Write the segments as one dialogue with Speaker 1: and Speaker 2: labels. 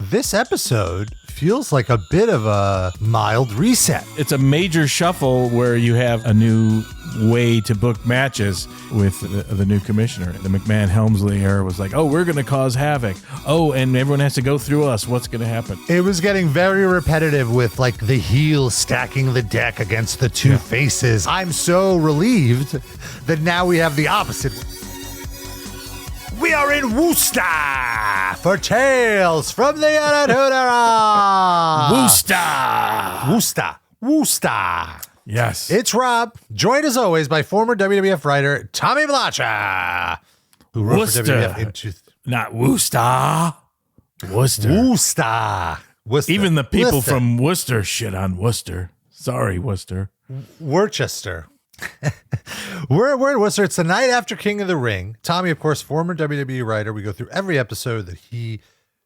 Speaker 1: this episode feels like a bit of a mild reset.
Speaker 2: It's a major shuffle where you have a new way to book matches with the new commissioner. The McMahon-Helmsley era was like, oh, we're going to cause havoc. Oh, and everyone has to go through us. What's going to happen?
Speaker 1: It was getting very repetitive with like the heel stacking the deck against the two faces. I'm so relieved that now we have the opposite. We are in Worcester for Tales from the Attitude Era. Worcester.
Speaker 2: Yes.
Speaker 1: It's Rob, joined as always by former WWF writer Tommy Blacha, who wrote
Speaker 2: Worcester.
Speaker 1: for WWF into
Speaker 2: Not Worcester.
Speaker 1: Worcester.
Speaker 2: Even the people from Worcester shit on Worcester. Sorry, Worcester.
Speaker 1: Worcester. We're in Worcester. It's the night after King of the Ring. Tommy, of course, former WWE writer. We go through every episode that he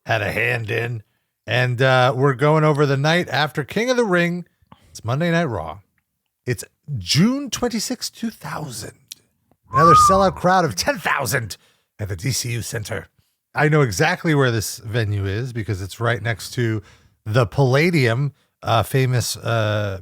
Speaker 1: had a hand in. And we're going over the night after King of the Ring. It's Monday Night Raw. It's June 26, 2000. Another sellout crowd of 10,000 at the DCU Center. I know exactly where this venue is because it's right next to the Palladium, famous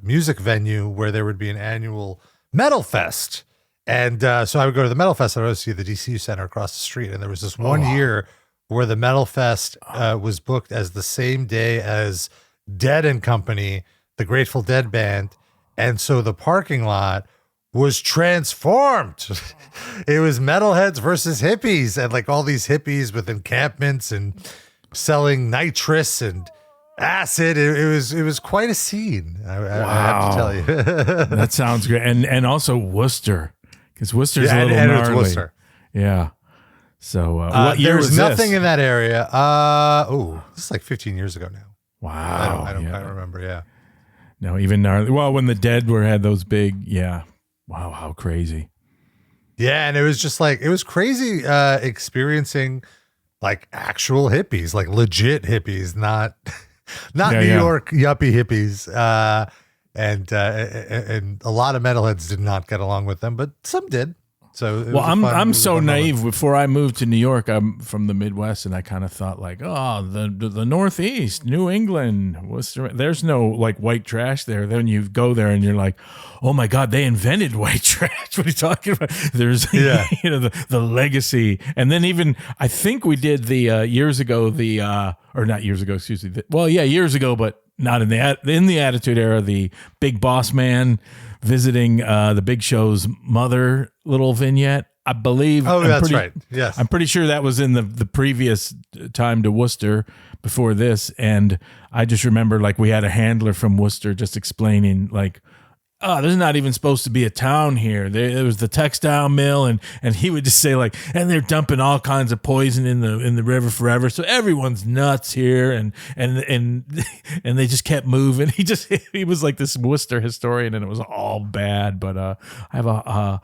Speaker 1: music venue where there would be an annual Metal Fest. And so I would go to the Metal Fest. I would see the DCU Center across the street. And there was this one year where the Metal Fest was booked as the same day as Dead and Company, the Grateful Dead band. And so the parking lot was transformed. It was metalheads versus hippies, and like all these hippies with encampments and selling nitrous and acid. It was quite a scene. I have to tell you.
Speaker 2: That sounds great. And also Worcester, because Worcester's a little
Speaker 1: and
Speaker 2: gnarly.
Speaker 1: it's Worcester.
Speaker 2: Yeah. So what year was
Speaker 1: nothing
Speaker 2: this?
Speaker 1: in that area. This is like 15 years ago now.
Speaker 2: Wow.
Speaker 1: I don't remember. Yeah.
Speaker 2: No, even gnarly. Well, when the Dead had those big, Wow, how crazy.
Speaker 1: Yeah, and it was just like, it was crazy experiencing like actual hippies, like legit hippies, not New York yuppie hippies. And a lot of metalheads did not get along with them, but some did. So
Speaker 2: I'm so naive. Before I moved to New York, I'm from the Midwest, and I kind of thought like, oh, the Northeast, New England, Worcester. There's no like white trash there. Then you go there and you're like, oh my God, they invented white trash. What are you talking about? There's the legacy, and then even I think we did the years ago or not years ago, excuse me. Years ago, but not in the Attitude Era. The Big Boss Man visiting the Big Show's mother little vignette, I believe.
Speaker 1: Oh, that's right. Yes.
Speaker 2: I'm pretty sure that was in the previous time to Worcester before this. And I just remember like we had a handler from Worcester just explaining like, oh, there's not even supposed to be a town here. There was the textile mill, and he would just say like, and they're dumping all kinds of poison in the river forever. So everyone's nuts here, and they just kept moving. He was like this Worcester historian, and it was all bad. But I have a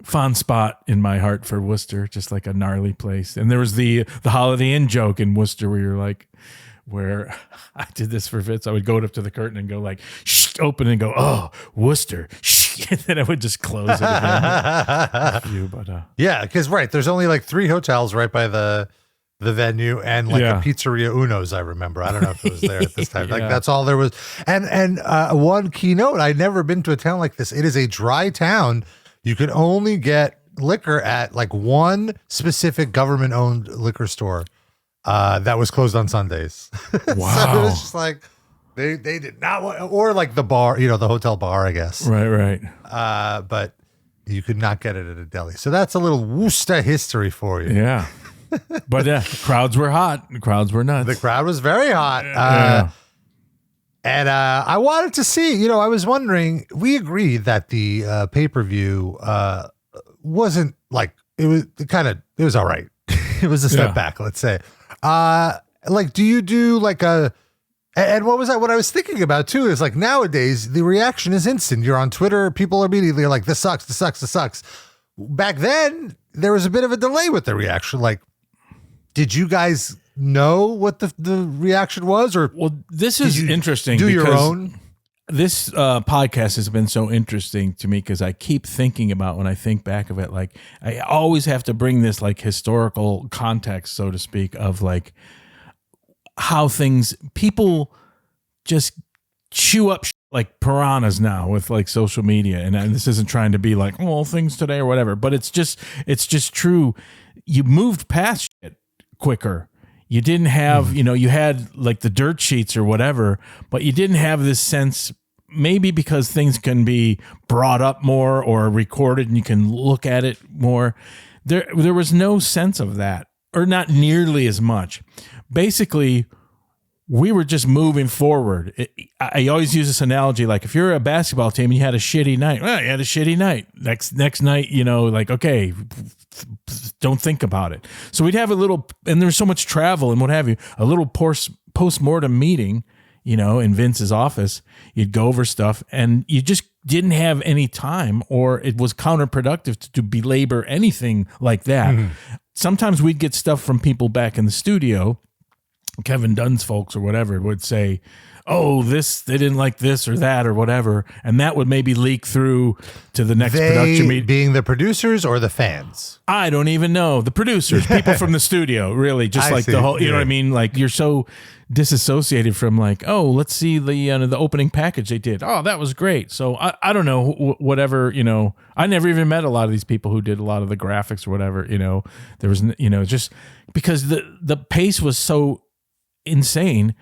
Speaker 2: fond spot in my heart for Worcester, just like a gnarly place. And there was the Holiday Inn joke in Worcester where you're like, where I did this for Fitz. I would go up to the curtain and go like, shh, open and go, oh, Worcester. Shh, and then I would just close it again.
Speaker 1: Yeah, because there's only like 3 hotels right by the venue and like a pizzeria Uno's, I remember. I don't know if it was there at this time. Like that's all there was. And one keynote, I'd never been to a town like this. It is a dry town. You could only get liquor at like one specific government-owned liquor store. That was closed on Sundays.
Speaker 2: Wow.
Speaker 1: So it was just like they did not want, or like the bar, the hotel bar, I guess.
Speaker 2: Right.
Speaker 1: But you could not get it at a deli. So that's a little Worcester history for you.
Speaker 2: Yeah. But crowds were hot. The crowds were nuts.
Speaker 1: The crowd was very hot. And I wanted to see, I was wondering, we agreed that the pay-per-view wasn't like, it was all right. It was a step back, let's say. Do you do like and what I was thinking about too is like nowadays the reaction is instant. You're on Twitter, people are immediately like, this sucks. Back then there was a bit of a delay with the reaction. Like, did you guys know what the reaction was? Or
Speaker 2: this is interesting.
Speaker 1: Do your own?
Speaker 2: This podcast has been so interesting to me because I keep thinking about when I think back of it, like I always have to bring this like historical context, so to speak, of like how people just chew up like piranhas now with like social media. And this isn't trying to be like, oh, things today or whatever, but it's just true. You moved past shit quicker. You didn't have, you had like the dirt sheets or whatever, but you didn't have this sense, maybe because things can be brought up more or recorded and you can look at it more. There was no sense of that, or not nearly as much. Basically, we were just moving forward. I always use this analogy, like if you're a basketball team and you had a shitty night, well, you had a shitty night. Next night, like, okay, don't think about it. So we'd have a little, and there's so much travel and what have you, a little post-mortem meeting, in Vince's office. You'd go over stuff and you just didn't have any time, or it was counterproductive to belabor anything like that. Mm-hmm. Sometimes we'd get stuff from people back in the studio, Kevin Dunn's folks or whatever would say, oh, they didn't like this or that or whatever. And that would maybe leak through to the next production meeting.
Speaker 1: Being the producers or the fans?
Speaker 2: I don't even know. The producers, people from the studio, really, just like the whole, you know what I mean? Like you're so disassociated from like, oh, let's see the opening package they did. Oh, that was great. So I don't know, whatever, I never even met a lot of these people who did a lot of the graphics or whatever, there was, just because the pace was so insane.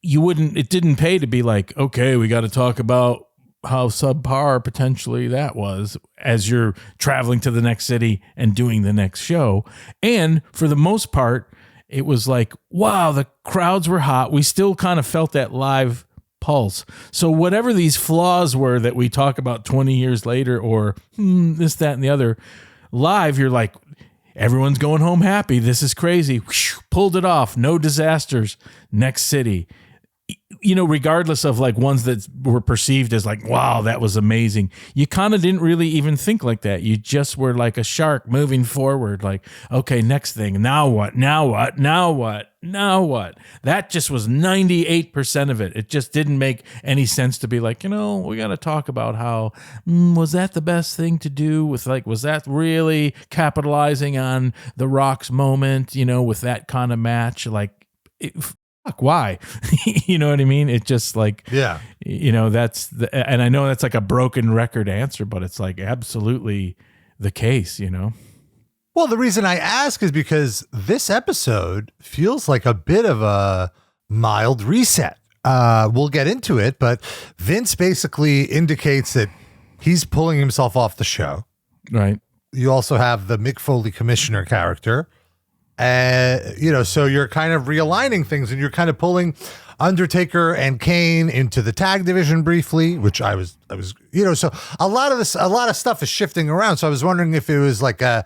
Speaker 2: It didn't pay to be like, okay, we got to talk about how subpar potentially that was as you're traveling to the next city and doing the next show. And for the most part, it was like, wow, the crowds were hot. We still kind of felt that live pulse. So whatever these flaws were that we talk about 20 years later, or this, that, and the other, live, you're like, everyone's going home happy. This is crazy. Whew, pulled it off. No disasters. Next city. Regardless of like ones that were perceived as like, wow, that was amazing. You kind of didn't really even think like that. You just were like a shark moving forward. Like, okay, next thing. Now what? Now what? Now what? Now what? That just was 98% of it. It just didn't make any sense to be like, we got to talk about how, was that the best thing to do with like, was that really capitalizing on The Rock's moment, with that kind of match? Like, why? You know what I mean? It just like,
Speaker 1: yeah,
Speaker 2: that's and I know that's like a broken record answer, but it's like absolutely the case,
Speaker 1: Well, the reason I ask is because this episode feels like a bit of a mild reset. We'll get into it, but Vince basically indicates that he's pulling himself off the show.
Speaker 2: Right.
Speaker 1: You also have the Mick Foley Commissioner character. So you're kind of realigning things, and you're kind of pulling Undertaker and Kane into the tag division briefly, which I was, so a lot of stuff is shifting around. So I was wondering if it was like a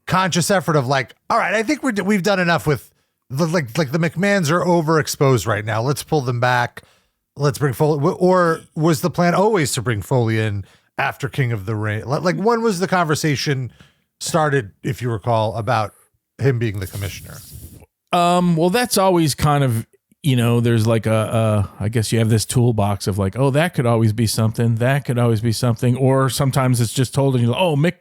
Speaker 1: conscious effort of like, all right, I think we've done enough with the McMahons are overexposed right now. Let's pull them back. Let's bring Foley, or was the plan always to bring Foley in after King of the Ring? Like when was the conversation started, if you recall, about him being the commissioner?
Speaker 2: Well, that's always kind of, there's like I guess you have this toolbox of like, oh, that could always be something. That could always be something. Or sometimes it's just told and you're like, oh, Mick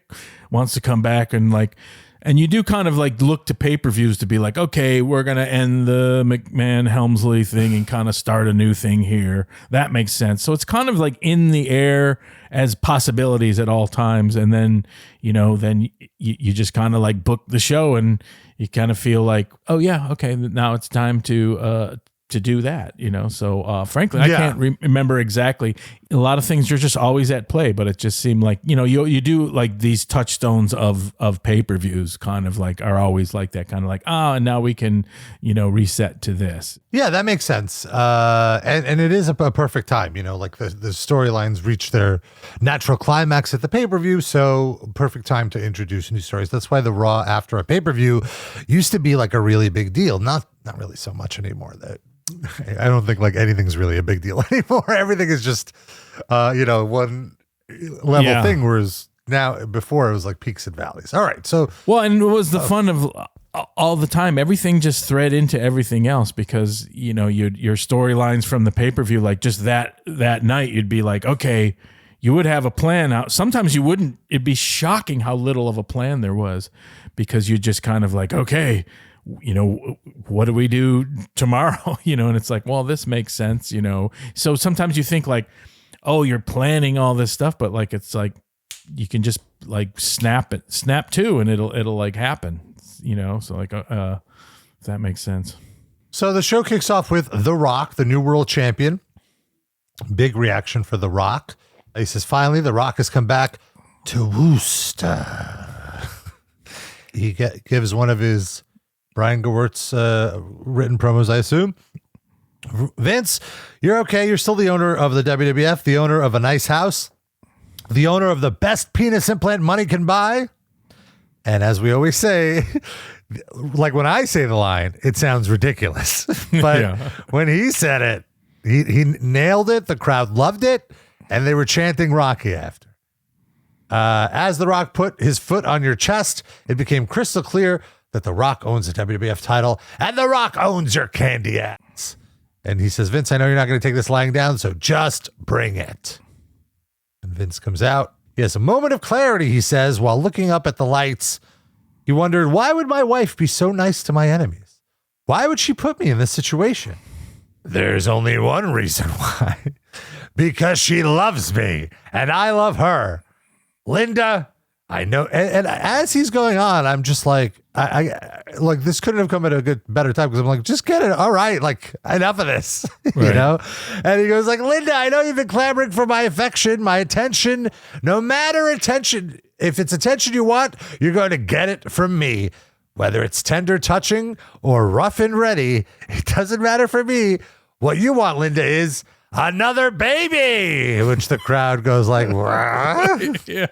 Speaker 2: wants to come back, and like, and you do kind of like look to pay-per-views to be like, okay, we're going to end the McMahon Helmsley thing and kind of start a new thing here. That makes sense. So it's kind of like in the air as possibilities at all times. And then, then you just kind of like book the show and you kind of feel like, oh yeah, okay, now it's time to do that, So frankly, I can't remember exactly. A lot of things are just always at play, but it just seemed like, you do like these touchstones of pay-per-views kind of like are always like that, kind of like, and now we can, reset to this.
Speaker 1: Yeah, that makes sense. And it is a perfect time, like the storylines reach their natural climax at the pay-per-view. So perfect time to introduce new stories. That's why the Raw after a pay-per-view used to be like a really big deal. Not really so much anymore. That I don't think like anything's really a big deal anymore. Everything is just, one level thing. Whereas now, before it was like peaks and valleys. All right. So,
Speaker 2: well, and it was the fun of all the time. Everything just thread into everything else because, your storylines from the pay-per-view, like just that night, you'd be like, okay, you would have a plan out. Sometimes you wouldn't. It'd be shocking how little of a plan there was because you just kind of like, okay, what do we do tomorrow? And it's like, well, this makes sense, So sometimes you think like, oh, you're planning all this stuff, but like, it's like, you can just like snap to, and it'll like happen, So like, if that makes sense.
Speaker 1: So the show kicks off with The Rock, the new world champion. Big reaction for The Rock. He says, finally, The Rock has come back to Worcester. He gives one of his Brian Gewirtz written promos, I assume. Vince, you're okay. You're still the owner of the WWF, the owner of a nice house, the owner of the best penis implant money can buy. And as we always say, like when I say the line, it sounds ridiculous. But when he said it, he nailed it. The crowd loved it. And they were chanting Rocky after. As The Rock put his foot on your chest, it became crystal clear that The Rock owns the WWF title and The Rock owns your candy ass. And he says, Vince, I know you're not going to take this lying down, so just bring it. And Vince comes out. He has a moment of clarity, he says, while looking up at the lights. He wondered, why would my wife be so nice to my enemies? Why would she put me in this situation? There's only one reason why. Because she loves me and I love her. Linda, I know. And as he's going on, I'm just like, I like, this couldn't have come at a better time, because I'm like, just get it. All right. Like, enough of this,
Speaker 2: right.
Speaker 1: And he goes like, Linda, I know you've been clamoring for my affection, my attention, no matter attention. If it's attention you want, you're going to get it from me. Whether it's tender touching or rough and ready, it doesn't matter for me. What you want, Linda, is another baby, which the crowd goes like, what?
Speaker 2: Yeah.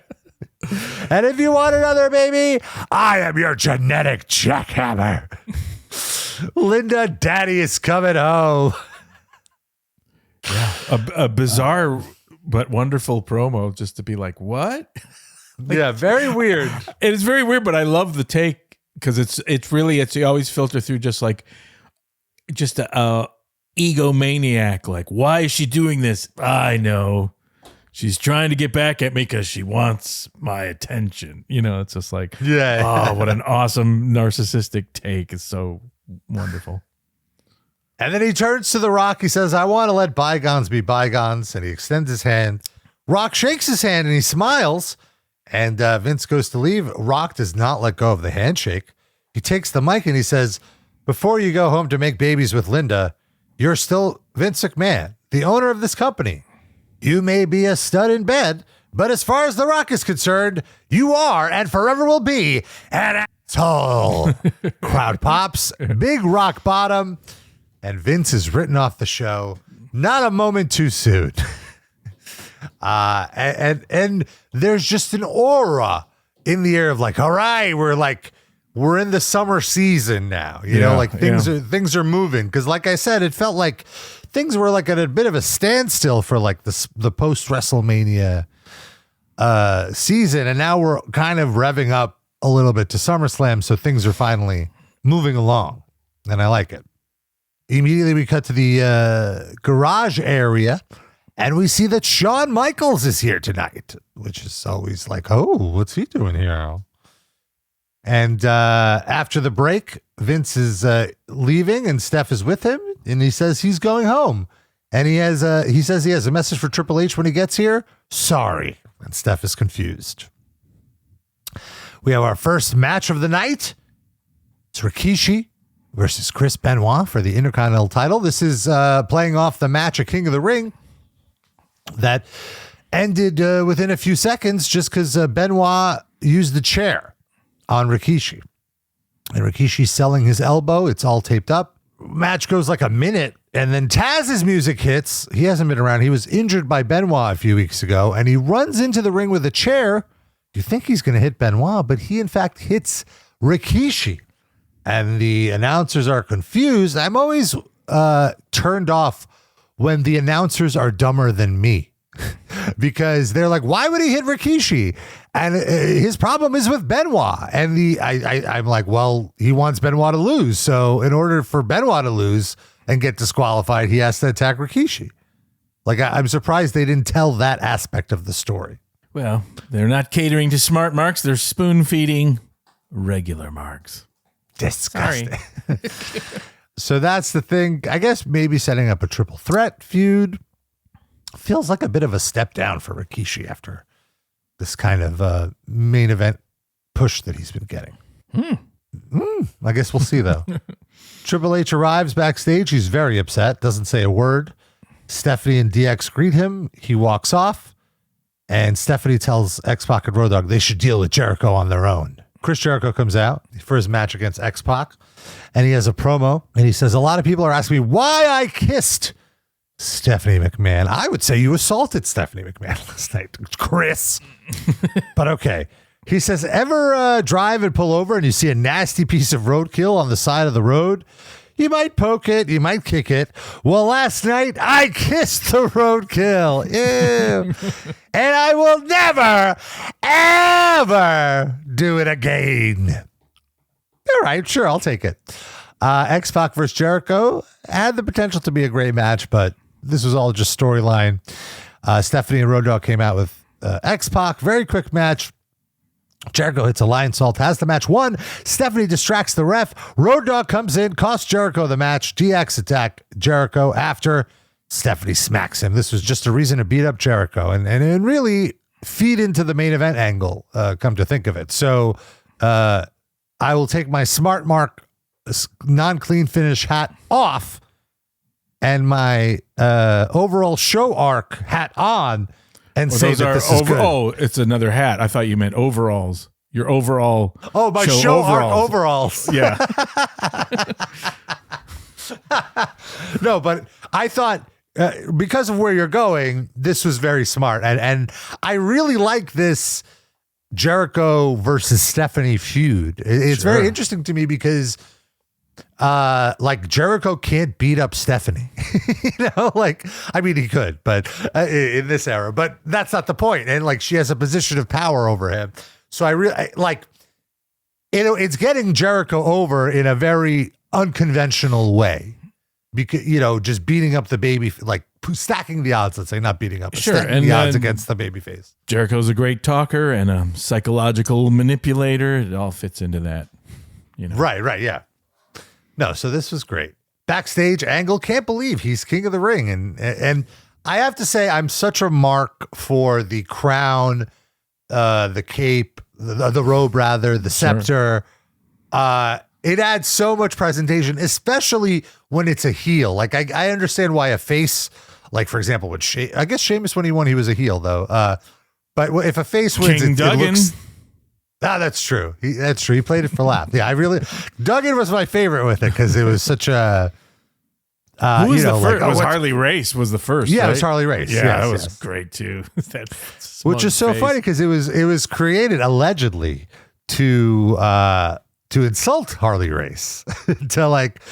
Speaker 1: And if you want another baby, I am your genetic jackhammer. Linda, daddy is coming home.
Speaker 2: Yeah. A bizarre but wonderful promo, just to be like, what?
Speaker 1: Yeah, very weird.
Speaker 2: It is very weird, but I love the take, because it's you always filter through just a egomaniac. Like, why is she doing this? I know. She's trying to get back at me because she wants my attention. It's just like, oh, what an awesome narcissistic take. It's so wonderful.
Speaker 1: And then he turns to The Rock. He says, I want to let bygones be bygones. And he extends his hand. Rock shakes his hand and he smiles. And Vince goes to leave. Rock does not let go of the handshake. He takes the mic and he says, before you go home to make babies with Linda, you're still Vince McMahon, the owner of this company. You may be a stud in bed, but as far as The Rock is concerned, you are and forever will be an asshole. Crowd pops, big rock bottom, and Vince is written off the show. Not a moment too soon. And there's just an aura in the air of like, all right, we're in the summer season now. Things are moving. Because like I said, it felt like things were like at a bit of a standstill for like the post WrestleMania season. And now we're kind of revving up a little bit to SummerSlam. So things are finally moving along. And I like it. Immediately we cut to the garage area. And we see that Shawn Michaels is here tonight, which is always like, oh, what's he doing here? And after the break, Vince is leaving and Steph is with him. And he says he's going home. And he says he has a message for Triple H when he gets here. Sorry. And Steph is confused. We have our first match of the night. It's Rikishi versus Chris Benoit for the Intercontinental title. This is playing off the match at King of the Ring that ended within a few seconds just because Benoit used the chair on Rikishi. And Rikishi's selling his elbow. It's all taped up. Match goes like a minute, and then Taz's music hits. He hasn't been around. He was injured by Benoit a few weeks ago, and he runs into the ring with a chair. You think he's going to hit Benoit, but he, in fact, hits Rikishi. And the announcers are confused. I'm always turned off when the announcers are dumber than me. Because they're like, why would he hit Rikishi? And his problem is with Benoit. And I'm like, well, he wants Benoit to lose. So in order for Benoit to lose and get disqualified, he has to attack Rikishi. Like, I'm surprised they didn't tell that aspect of the story.
Speaker 2: Well, they're not catering to smart marks. They're spoon feeding regular marks.
Speaker 1: Disgusting. So that's the thing. I guess maybe setting up a triple threat feud feels like a bit of a step down for Rikishi after this kind of main event push that he's been getting. I guess we'll see, though. Triple H arrives backstage. He's very upset. Doesn't say a word. Stephanie and DX greet him. He walks off. And Stephanie tells X-Pac and Road Dogg they should deal with Jericho on their own. Chris Jericho comes out for his match against X-Pac, and he has a promo, and he says, a lot of people are asking me why I kissed Stephanie McMahon. I would say you assaulted Stephanie McMahon last night, Chris. But okay. He says, ever drive and pull over and you see a nasty piece of roadkill on the side of the road? You might poke it, you might kick it. Well, last night I kissed the roadkill. Ew. And I will never, ever do it again. All right, sure, I'll take it. X-Pac versus Jericho had the potential to be a great match, but this was all just storyline. Stephanie and Road Dogg came out with X-Pac. Very quick match. Jericho hits a lion salt, has the match won. Stephanie distracts the ref. Road Dogg comes in, costs Jericho the match. DX attack Jericho after Stephanie smacks him. This was just a reason to beat up Jericho and really feed into the main event angle, come to think of it. So I will take my Smart Mark non-clean finish hat off and my overall show arc hat on and say that this is good.
Speaker 2: Oh, it's another hat. I thought you meant overalls. Your overall.
Speaker 1: Oh, my show arc overalls.
Speaker 2: Yeah.
Speaker 1: No, but I thought because of where you're going, this was very smart. And I really like this Jericho versus Stephanie feud. It's very interesting to me because like Jericho can't beat up Stephanie, you know, like, I mean, he could, but in this era, but that's not the point. And like, she has a position of power over him. So I really like, you know, it's getting Jericho over in a very unconventional way because, you know, just beating up the baby, like stacking the odds, let's say, not beating up, but stacking the odds against the baby face.
Speaker 2: Jericho's a great talker and a psychological manipulator. It all fits into that, you know?
Speaker 1: Right. Yeah. No, so this was great. Backstage, Angle can't believe he's king of the ring. And I have to say, I'm such a mark for the crown, the cape, the robe rather, the scepter. It adds so much presentation, especially when it's a heel. Like I understand why a face, like for example, I guess Sheamus when he won, he was a heel though. But if a face wins, it looks... that's true. That's true. He played it for laughs. Yeah, Duggan was my favorite with it because it was such a.
Speaker 2: Who was the first? Like, was Harley Race was the first?
Speaker 1: Yeah,
Speaker 2: right?
Speaker 1: It was Harley Race.
Speaker 2: Yeah, that was great too.
Speaker 1: Which is so funny because it was created allegedly to insult Harley Race, to like,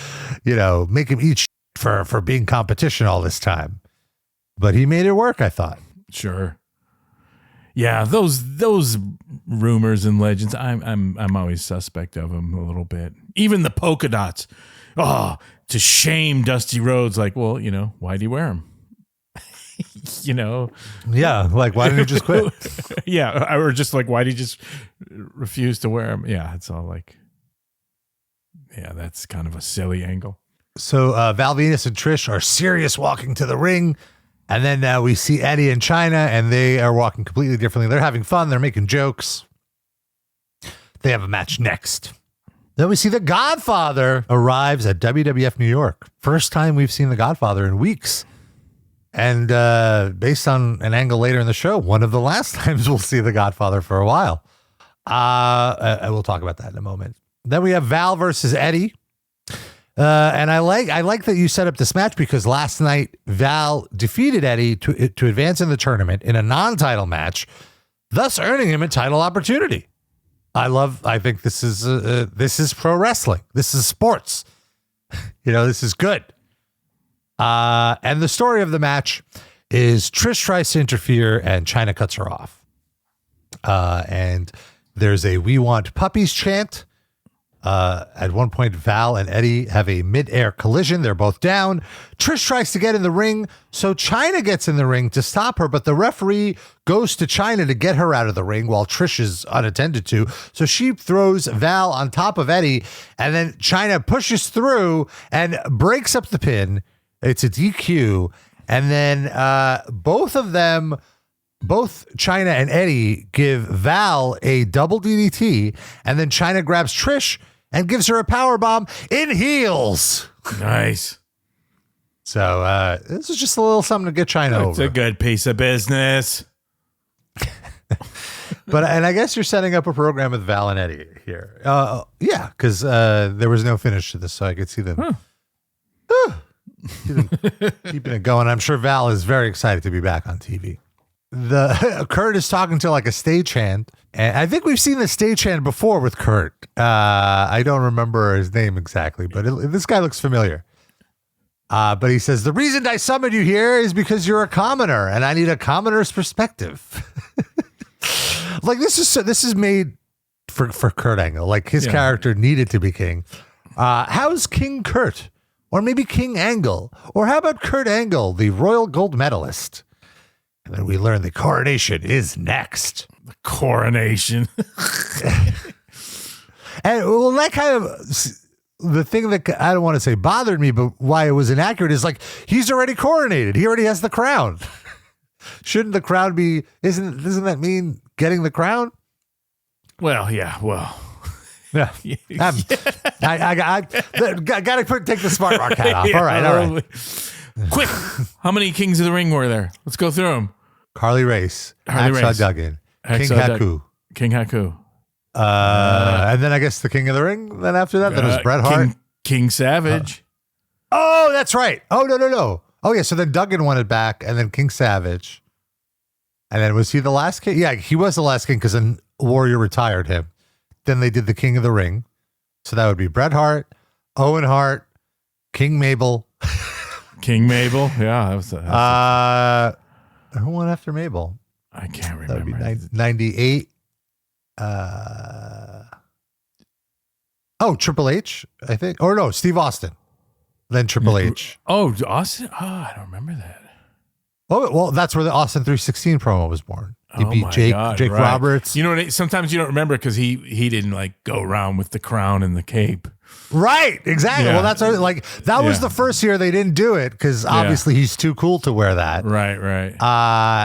Speaker 1: you know, make him eat for being competition all this time, but he made it work. I thought.
Speaker 2: Sure. Yeah, those rumors and legends, I'm always suspect of them a little bit. Even the polka dots. Oh, to shame Dusty Rhodes, like, well, you know, why do you wear them? You know?
Speaker 1: Yeah, like, why didn't you just quit?
Speaker 2: Yeah, or just like, why do you just refuse to wear them? Yeah, it's all like, yeah, that's kind of a silly angle.
Speaker 1: So Val Venis and Trish are serious walking to the ring. And then we see Eddie and Chyna, and they are walking completely differently. They're having fun. They're making jokes. They have a match next. Then we see The Godfather arrives at WWF New York. First time we've seen The Godfather in weeks. And based on an angle later in the show, one of the last times we'll see The Godfather for a while. We'll talk about that in a moment. Then we have Val versus Eddie. And I like that you set up this match because last night Val defeated Eddie to advance in the tournament in a non-title match, thus earning him a title opportunity. I think this is pro wrestling. This is sports. You know, this is good. And the story of the match is Trish tries to interfere and Chyna cuts her off. And there's a "We Want Puppies" chant. At one point, Val and Eddie have a mid-air collision. They're both down. Trish tries to get in the ring, so Chyna gets in the ring to stop her, but the referee goes to Chyna to get her out of the ring while Trish is unattended to. So she throws Val on top of Eddie, and then Chyna pushes through and breaks up the pin. It's a DQ, and then both Chyna and Eddie give Val a double DDT, and then Chyna grabs Trish and gives her a power bomb in heels.
Speaker 2: Nice.
Speaker 1: So this is just a little something to get Chyna over.
Speaker 2: It's a good piece of business.
Speaker 1: And I guess you're setting up a program with Val and Eddie here. Yeah, because there was no finish to this, so I could see them. Keeping it going. I'm sure Val is very excited to be back on TV. Kurt is talking to like a stagehand, and I think we've seen the stagehand before with Kurt. I don't remember his name exactly, but this guy looks familiar. But he says, the reason I summoned you here is because you're a commoner, and I need a commoner's perspective. Like this is made for Kurt Angle. Like his character needed to be king. How's King Kurt? Or maybe King Angle? Or how about Kurt Angle, the Royal Gold Medalist? And then we learn the coronation is next.
Speaker 2: The coronation.
Speaker 1: And well, that kind of the thing that I don't want to say bothered me, but why it was inaccurate is like he's already coronated. He already has the crown. Shouldn't the crown be? Doesn't that mean getting the crown?
Speaker 2: Well, yeah. Well,
Speaker 1: yeah. I gotta take the smart rock hat off.
Speaker 2: Yeah,
Speaker 1: all right.
Speaker 2: Quick, how many Kings of the Ring were there? Let's go through them.
Speaker 1: Harley Race, Hacksaw Duggan, King Haku.
Speaker 2: King Haku.
Speaker 1: And then I guess the King of the Ring. Then after that, then it was Bret Hart.
Speaker 2: King Savage.
Speaker 1: Oh, that's right. Oh, no. Oh, yeah. So then Duggan won it back, and then King Savage. And then was he the last king? Yeah, he was the last king because then Warrior retired him. Then they did the King of the Ring. So that would be Bret Hart, Owen Hart, King Mabel.
Speaker 2: King Mabel. Yeah. That was
Speaker 1: who won after Mabel?
Speaker 2: I can't remember.
Speaker 1: That would be 98. Triple H, I think. Or no, Steve Austin. Then Triple H.
Speaker 2: Oh, Austin? Oh, I don't remember that.
Speaker 1: Oh, well, that's where the Austin 316 promo was born. He beat Jake
Speaker 2: right.
Speaker 1: Roberts.
Speaker 2: You know, sometimes you don't remember because he didn't like go around with the crown and the cape.
Speaker 1: Right, exactly.
Speaker 2: Yeah.
Speaker 1: Well, that's like that was the first year they didn't do it because obviously he's too cool to wear that.
Speaker 2: Right.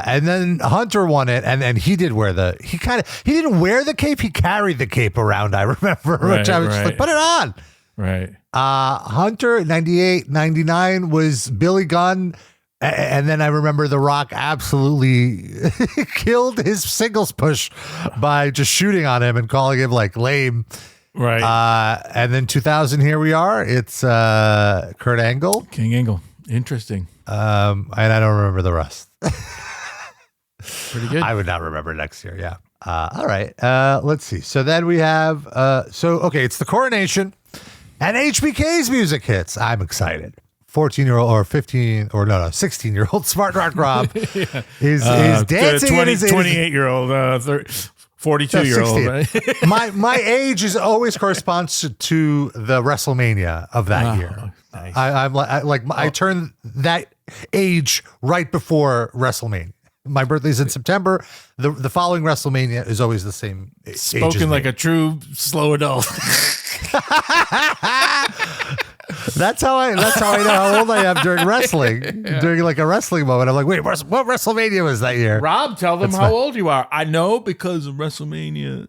Speaker 1: And then Hunter won it, and he did wear he didn't wear the cape. He carried the cape around. I remember, which I was just like, put it on.
Speaker 2: Right.
Speaker 1: Hunter 98, 99 was Billy Gunn. And then I remember The Rock absolutely killed his singles push by just shooting on him and calling him like lame.
Speaker 2: Right.
Speaker 1: And then 2000, here we are. It's Kurt Angle.
Speaker 2: King Angle. Interesting.
Speaker 1: And I don't remember the rest.
Speaker 2: Pretty good.
Speaker 1: I would not remember next year. Yeah. All right. Let's see. So then we have, it's the coronation and HBK's music hits. I'm excited. 14-year-old or 16-year-old Smart Rock Rob is dancing.
Speaker 2: 28-year-old, 42-year-old. Right?
Speaker 1: my age is always corresponds to the WrestleMania of that year.
Speaker 2: Nice.
Speaker 1: I turn that age right before WrestleMania. My birthday's in September. The following WrestleMania is always the same age.
Speaker 2: Spoken like a true slow adult.
Speaker 1: That's how I know how old I am during wrestling. During like a wrestling moment, I'm like, wait, what WrestleMania was that year?
Speaker 2: Rob, tell them how old you are. I know because of WrestleMania.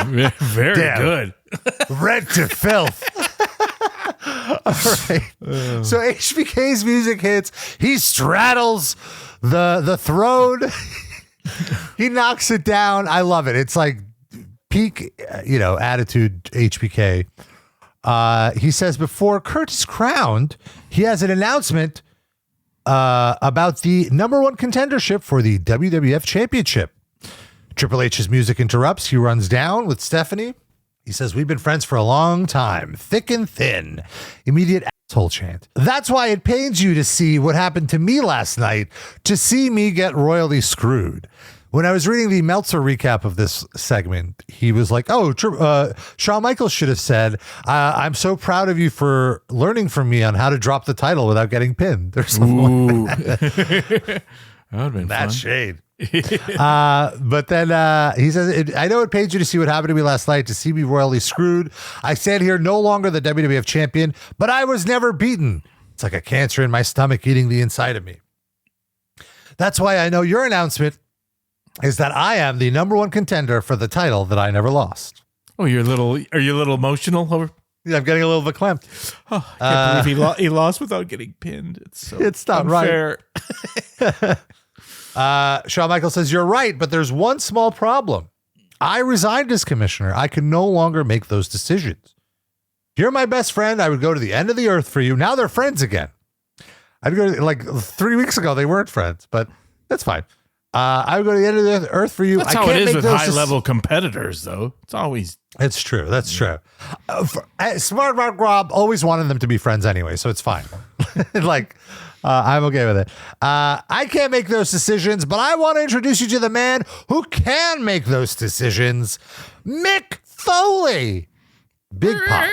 Speaker 2: Very good.
Speaker 1: Red to filth. All right. So HBK's music hits. He straddles the throne. He knocks it down. I love it. It's like peak, attitude HBK. He says before Kurt is crowned, he has an announcement about the number one contendership for the WWF Championship. Triple H's music interrupts. He runs down with Stephanie. He says, we've been friends for a long time, thick and thin. Immediate asshole chant. That's why it pains you to see what happened to me last night, to see me get royally screwed. When I was reading the Meltzer recap of this segment, he was like, oh, Shawn Michaels should have said, I'm so proud of you for learning from me on how to drop the title without getting pinned. Or something like that.
Speaker 2: That would have been
Speaker 1: That
Speaker 2: fun.
Speaker 1: shade. But then he says, I know it pains you to see what happened to me last night, to see me royally screwed. I stand here no longer the WWF champion, but I was never beaten. It's like a cancer in my stomach eating the inside of me. That's why I know your announcement is that I am the number one contender for the title that I never lost.
Speaker 2: Oh, are you a little emotional over?
Speaker 1: Yeah, I'm getting a little verklempt.
Speaker 2: Oh, I can't believe he lost without getting pinned. It's
Speaker 1: not
Speaker 2: unfair.
Speaker 1: Shawn Michaels says, you're right, but there's one small problem. I resigned as commissioner. I can no longer make those decisions. You're my best friend. I would go to the end of the earth for you. Now they're friends again. I'd go to, like 3 weeks ago, they weren't friends, but that's fine. I would go to the end of the earth for you.
Speaker 2: That's
Speaker 1: I
Speaker 2: how
Speaker 1: can't
Speaker 2: it is
Speaker 1: make
Speaker 2: with
Speaker 1: those
Speaker 2: high-level competitors, though. It's always...
Speaker 1: It's true. That's true. Smart Mark Rob always wanted them to be friends anyway, so it's fine. I'm okay with it. I can't make those decisions, but I want to introduce you to the man who can make those decisions, Mick Foley. Big pop.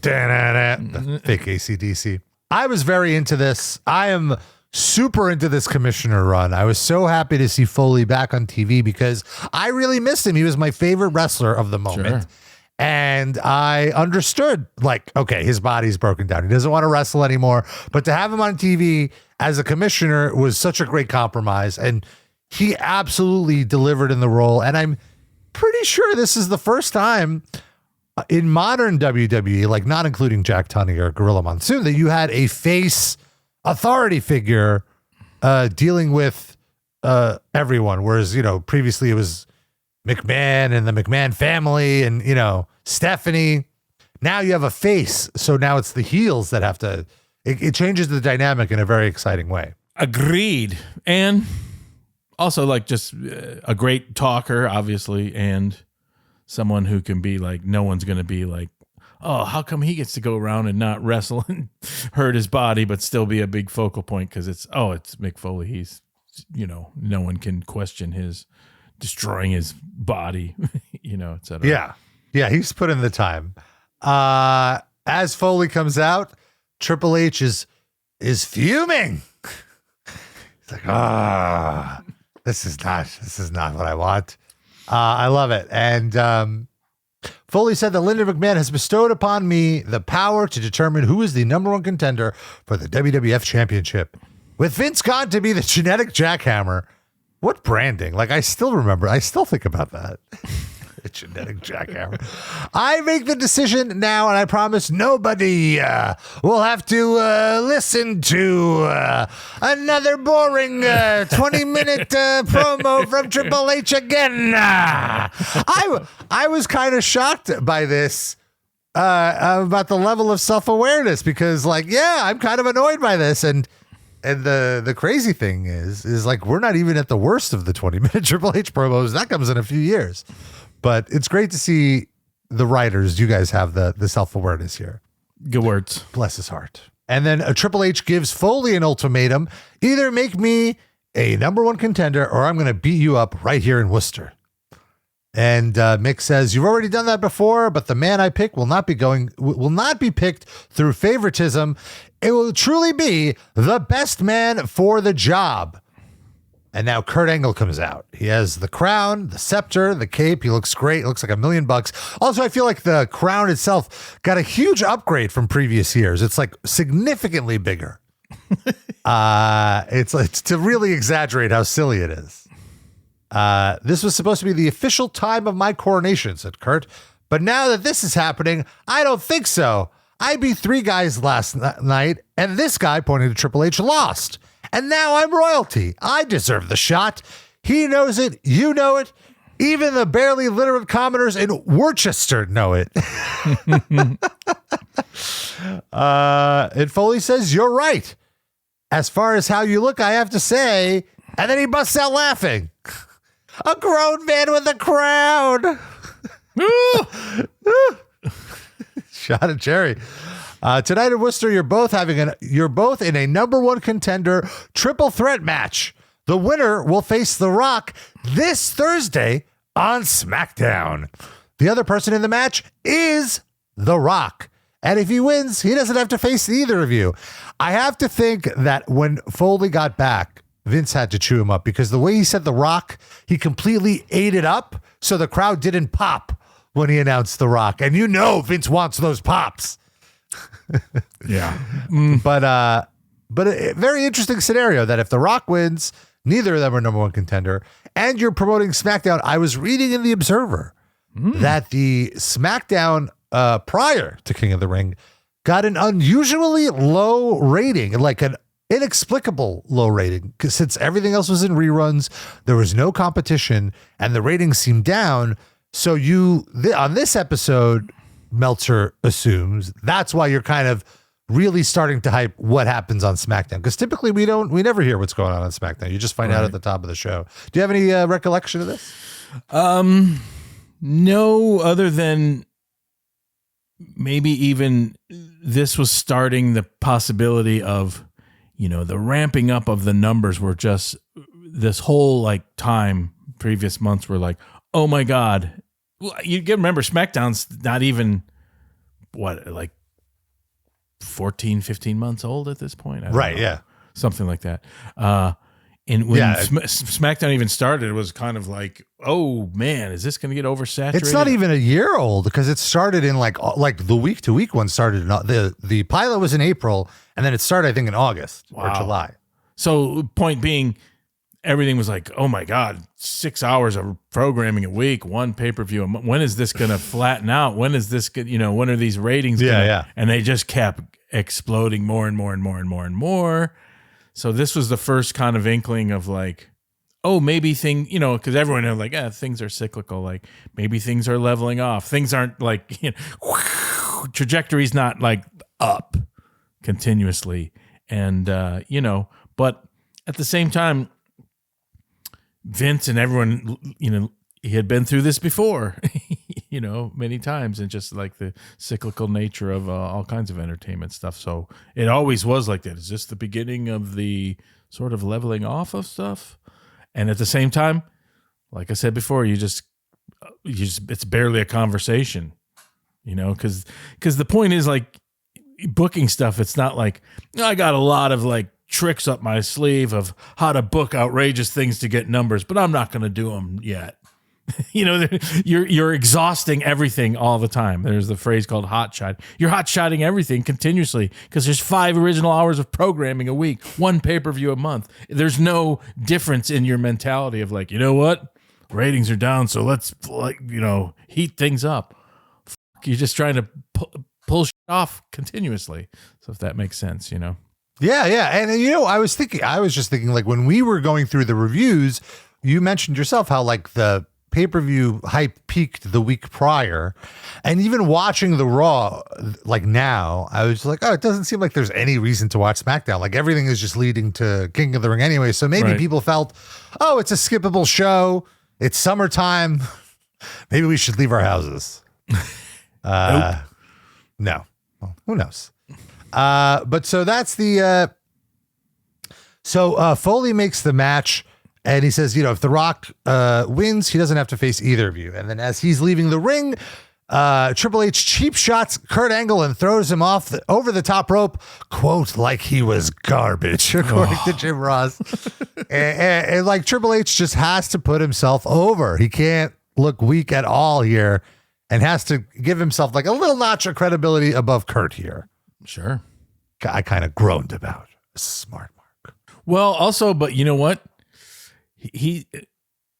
Speaker 1: The fake AC/DC. I was very into this. I am super into this commissioner run. I was so happy to see Foley back on TV because I really missed him. He was my favorite wrestler of the moment. Sure. And I understood, like, okay, his body's broken down. He doesn't want to wrestle anymore. But to have him on TV as a commissioner was such a great compromise. And he absolutely delivered in the role. And I'm pretty sure this is the first time in modern WWE, like not including Jack Tunney or Gorilla Monsoon, that you had a face authority figure dealing with everyone. Whereas, previously it was McMahon and the McMahon family and, Stephanie. Now you have a face. So now it's the heels that have to, it changes the dynamic in a very exciting way.
Speaker 2: Agreed. And also like just a great talker, obviously, and someone who can be like, no one's going to be like, oh, how come he gets to go around and not wrestle and hurt his body, but still be a big focal point? Because it's Mick Foley. He's, no one can question his destroying his body, et cetera.
Speaker 1: Yeah, he's put in the time. As Foley comes out, Triple H is fuming. He's like, this is not what I want. I love it. And Foley said that Linda McMahon has bestowed upon me the power to determine who is the number one contender for the WWF Championship. With Vince gone to be the genetic jackhammer. What branding? Like, I still think about that. The genetic jackhammer. I make the decision now, and I promise nobody will have to listen to another boring 20-minute promo from Triple H again. I was kind of shocked by this about the level of self-awareness because, I'm kind of annoyed by this, and the crazy thing is like we're not even at the worst of the 20-minute Triple H promos. That comes in a few years. But it's great to see the writers. You guys have the self-awareness here.
Speaker 2: Good words.
Speaker 1: Bless his heart. And then Triple H gives Foley an ultimatum. Either make me a number one contender or I'm going to beat you up right here in Worcester. And Mick says, you've already done that before, but the man I pick will not be picked through favoritism. It will truly be the best man for the job. And now Kurt Angle comes out. He has the crown, the scepter, the cape. He looks great. It looks like $1 million. Also, I feel like the crown itself got a huge upgrade from previous years. It's like significantly bigger. It's to really exaggerate how silly it is. This was supposed to be the official time of my coronation, said Kurt. But now that this is happening, I don't think so. I beat 3 guys last night, and this guy, pointing to Triple H, lost. And now I'm royalty. I deserve the shot. He knows it. You know it. Even the barely literate commoners in Worcester know it. And Foley says, you're right. As far as how you look, I have to say. And then he busts out laughing. A grown man with a crown. Shot at Jerry. Tonight in Worcester, you're both in a number one contender triple threat match. The winner will face The Rock this Thursday on SmackDown. The other person in the match is The Rock. And if he wins, he doesn't have to face either of you. I have to think that when Foley got back, Vince had to chew him up because the way he said The Rock, he completely ate it up. So the crowd didn't pop when he announced The Rock. And you know Vince wants those pops.
Speaker 2: Yeah.
Speaker 1: But a very interesting scenario that if The Rock wins, neither of them are number one contender. And you're promoting SmackDown. I was reading in The Observer that the SmackDown prior to King of the Ring got an unusually low rating, like an inexplicable low rating, because since everything else was in reruns, there was no competition, and the ratings seemed down. So on this episode, Meltzer assumes that's why you're kind of really starting to hype what happens on SmackDown, because typically we never hear what's going on SmackDown. You just find out at the top of the show. Do you have any recollection of this?
Speaker 2: No, other than maybe even this was starting the possibility of, the ramping up of the numbers were just this whole time previous months were like, oh my God. Well, you can remember SmackDown's not even 14, 15 months old at this point. I don't know.
Speaker 1: Yeah.
Speaker 2: Something like that. And when SmackDown even started, it was kind of like, oh man, is this going to get oversaturated?
Speaker 1: It's not even a year old because it started in like the week to week one started in the pilot was in April, and then it started I think in August or July.
Speaker 2: So point being, everything was like, oh my God, 6 hours of programming a week, one pay-per-view. When is this going to flatten out? When is this when are these ratings? And they just kept exploding more and more and more and more and more. So this was the first kind of inkling of like, oh, maybe because everyone was like, things are cyclical. Like maybe things are leveling off. Things aren't like, trajectory's not like up continuously. And, but at the same time, Vince and everyone, he had been through this before, many times, and just like the cyclical nature of all kinds of entertainment stuff. So it always was like that. Is this the beginning of the sort of leveling off of stuff? And at the same time, like I said before, it's barely a conversation, because the point is like booking stuff. It's not like I got a lot of like tricks up my sleeve of how to book outrageous things to get numbers, but I'm not going to do them yet. You're exhausting everything all the time. There's the phrase called hot shot. You're hot shotting everything continuously because there's 5 original hours of programming a week, one pay-per-view a month. There's no difference in your mentality of like, you know what? Ratings are down, so let's heat things up. You're just trying to pull shit off continuously. So if that makes sense,
Speaker 1: Yeah. And I was just thinking like when we were going through the reviews, you mentioned yourself how like the pay-per-view hype peaked the week prior, and even watching the Raw like now, I was like, oh, it doesn't seem like there's any reason to watch SmackDown. Like everything is just leading to King of the Ring anyway. So maybe people felt, oh, it's a skippable show. It's summertime. Maybe we should leave our houses.
Speaker 2: Nope.
Speaker 1: No. Well, who knows? But so that's the Foley makes the match, and he says, if The Rock wins, he doesn't have to face either of you. And then as he's leaving the ring, Triple H cheap shots Kurt Angle and throws him off over the top rope, quote, like he was garbage, according to Jim Ross. and like Triple H just has to put himself over. He can't look weak at all here and has to give himself like a little notch of credibility above Kurt here.
Speaker 2: Sure.
Speaker 1: I kind of groaned about. Smart Mark.
Speaker 2: Well, also, but you know what? This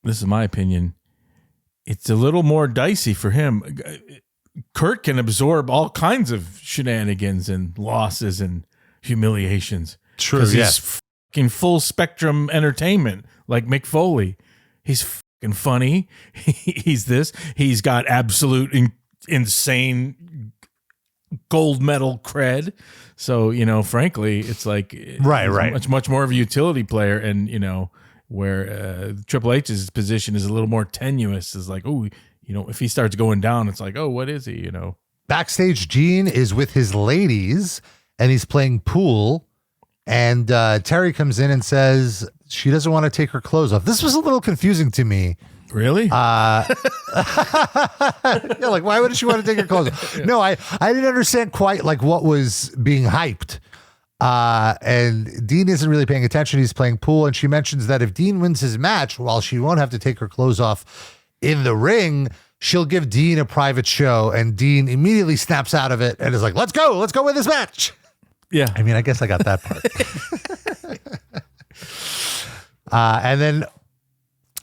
Speaker 2: is my opinion. It's a little more dicey for him. Kurt can absorb all kinds of shenanigans and losses and humiliations.
Speaker 1: True,
Speaker 2: he's fucking full spectrum entertainment, like Mick Foley. He's fucking funny. He's this. He's got absolute insane gold medal cred. So, frankly, it's like right. Much more of a utility player, and where Triple H's position is a little more tenuous. Is like, oh, if he starts going down, it's like, oh, what is he?
Speaker 1: Backstage, Gene is with his ladies and he's playing pool, and Terry comes in and says, she doesn't want to take her clothes off. This was a little confusing to me.
Speaker 2: Really?
Speaker 1: Yeah, like, why wouldn't she want to take her clothes off? No, I didn't understand quite like what was being hyped. And Dean isn't really paying attention. He's playing pool. And she mentions that if Dean wins his match, while she won't have to take her clothes off in the ring, she'll give Dean a private show. And Dean immediately snaps out of it and is like, let's go win this match.
Speaker 2: Yeah.
Speaker 1: I mean, I guess I got that part. And then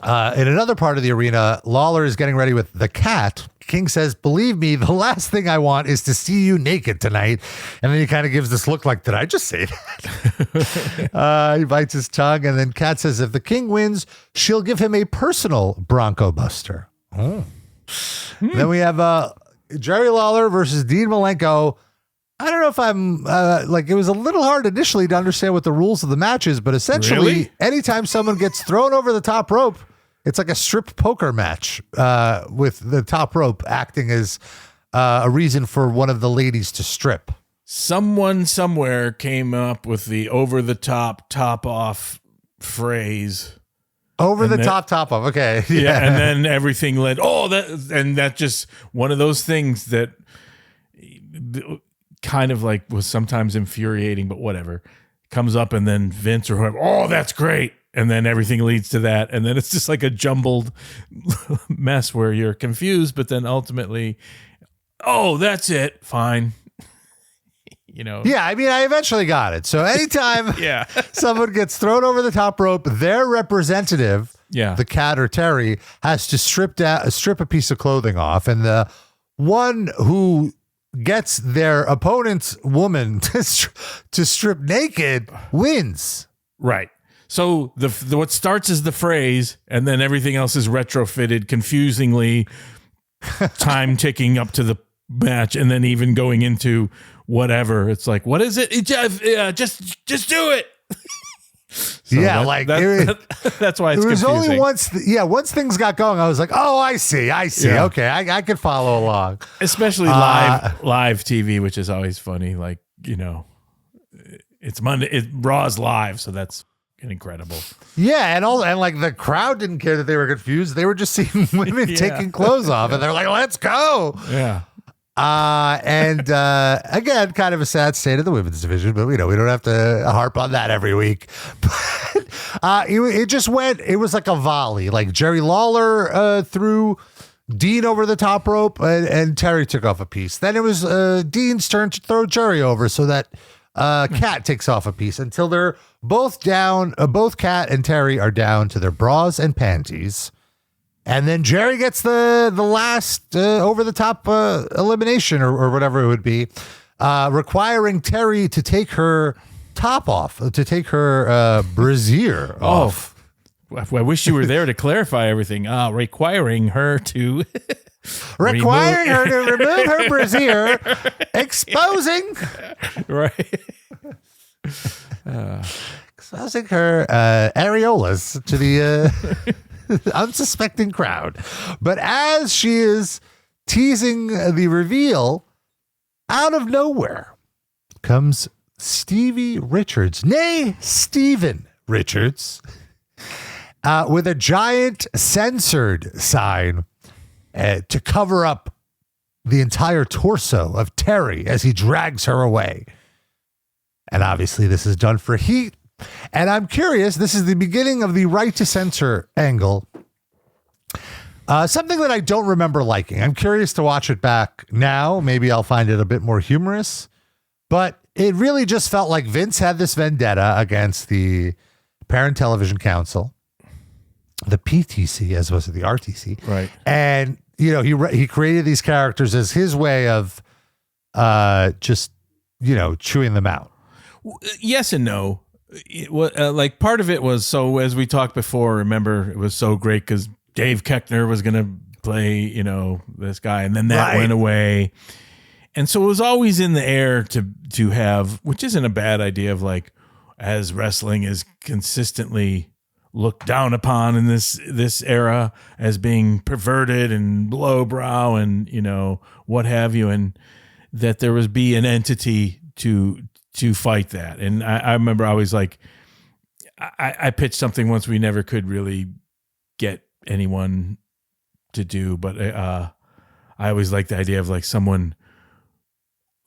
Speaker 1: in another part of the arena, Lawler is getting ready with the Cat. King says, believe me, the last thing I want is to see you naked tonight. And then he kind of gives this look like, did I just say that? He bites his tongue. And then Cat says, if the King wins, she'll give him a personal Bronco Buster. Oh. Then we have Jerry Lawler versus Dean Malenko. I don't know if I'm it was a little hard initially to understand what the rules of the match is, but essentially anytime someone gets thrown over the top rope, it's like a strip poker match with the top rope acting as a reason for one of the ladies to strip.
Speaker 2: Someone somewhere came up with the over the top off phrase.
Speaker 1: Over the top off. Okay.
Speaker 2: Yeah. And then everything led. That just one of those things that kind of like was sometimes infuriating, but whatever comes up. And then Vince or whoever, oh, that's great. And then everything leads to that. And then it's just like a jumbled mess where you're confused, but then ultimately, oh, that's it. Fine.
Speaker 1: Yeah, I mean, I eventually got it. So anytime someone gets thrown over the top rope, their representative, the Kat or Terri, has to strip a piece of clothing off. And the one who gets their opponent's woman to strip naked wins.
Speaker 2: Right. So the what starts as the phrase, and then everything else is retrofitted confusingly, time ticking up to the match, and then even going into whatever. It's like, what is it? Just do it. So
Speaker 1: that's
Speaker 2: why it's
Speaker 1: it was
Speaker 2: confusing.
Speaker 1: Only once things got going, I was like, oh, I see. Yeah. Okay, I can follow along.
Speaker 2: Especially live TV, which is always funny. Like, it's Monday. Raw's live, so that's incredible.
Speaker 1: Yeah, and like the crowd didn't care that they were confused. They were just seeing women taking clothes off, and they're like, "Let's go!"
Speaker 2: Yeah.
Speaker 1: And again, kind of a sad state of the women's division, but we don't have to harp on that every week. But it just went. It was like a volley. Like Jerry Lawler threw Dean over the top rope, and Terri took off a piece. Then it was Dean's turn to throw Jerry over, so that Kat takes off a piece until they're both down. Both Kat and Terri are down to their bras and panties. And then Jerry gets the last over the top elimination or whatever it would be, requiring Terri to take her top off, to take her brassiere off.
Speaker 2: I wish you were there to clarify everything. Requiring her to
Speaker 1: remove her brassiere, exposing exposing her areolas to the unsuspecting crowd. But as she is teasing the reveal, out of nowhere comes Stevie Richards, nay, Steven Richards, with a giant censored sign to cover up the entire torso of Terri as he drags her away. And obviously this is done for heat. And I'm curious, this is the beginning of the right to censor angle. Something that I don't remember liking. I'm curious to watch it back now. Maybe I'll find it a bit more humorous. But it really just felt like Vince had this vendetta against the Parent Television Council, the PTC, as opposed to the RTC.
Speaker 2: Right.
Speaker 1: And, he created these characters as his way of just, chewing them out.
Speaker 2: Yes and no. Like part of it was, so as we talked before, remember, it was so great because Dave Koechner was going to play, this guy, and then that went away. And so it was always in the air to have, which isn't a bad idea, of like, as wrestling is consistently looked down upon in this era as being perverted and lowbrow and, what have you, and that there was be an entity to fight that. And I remember I was like, I pitched something once we never could really get anyone to do, but I always liked the idea of like someone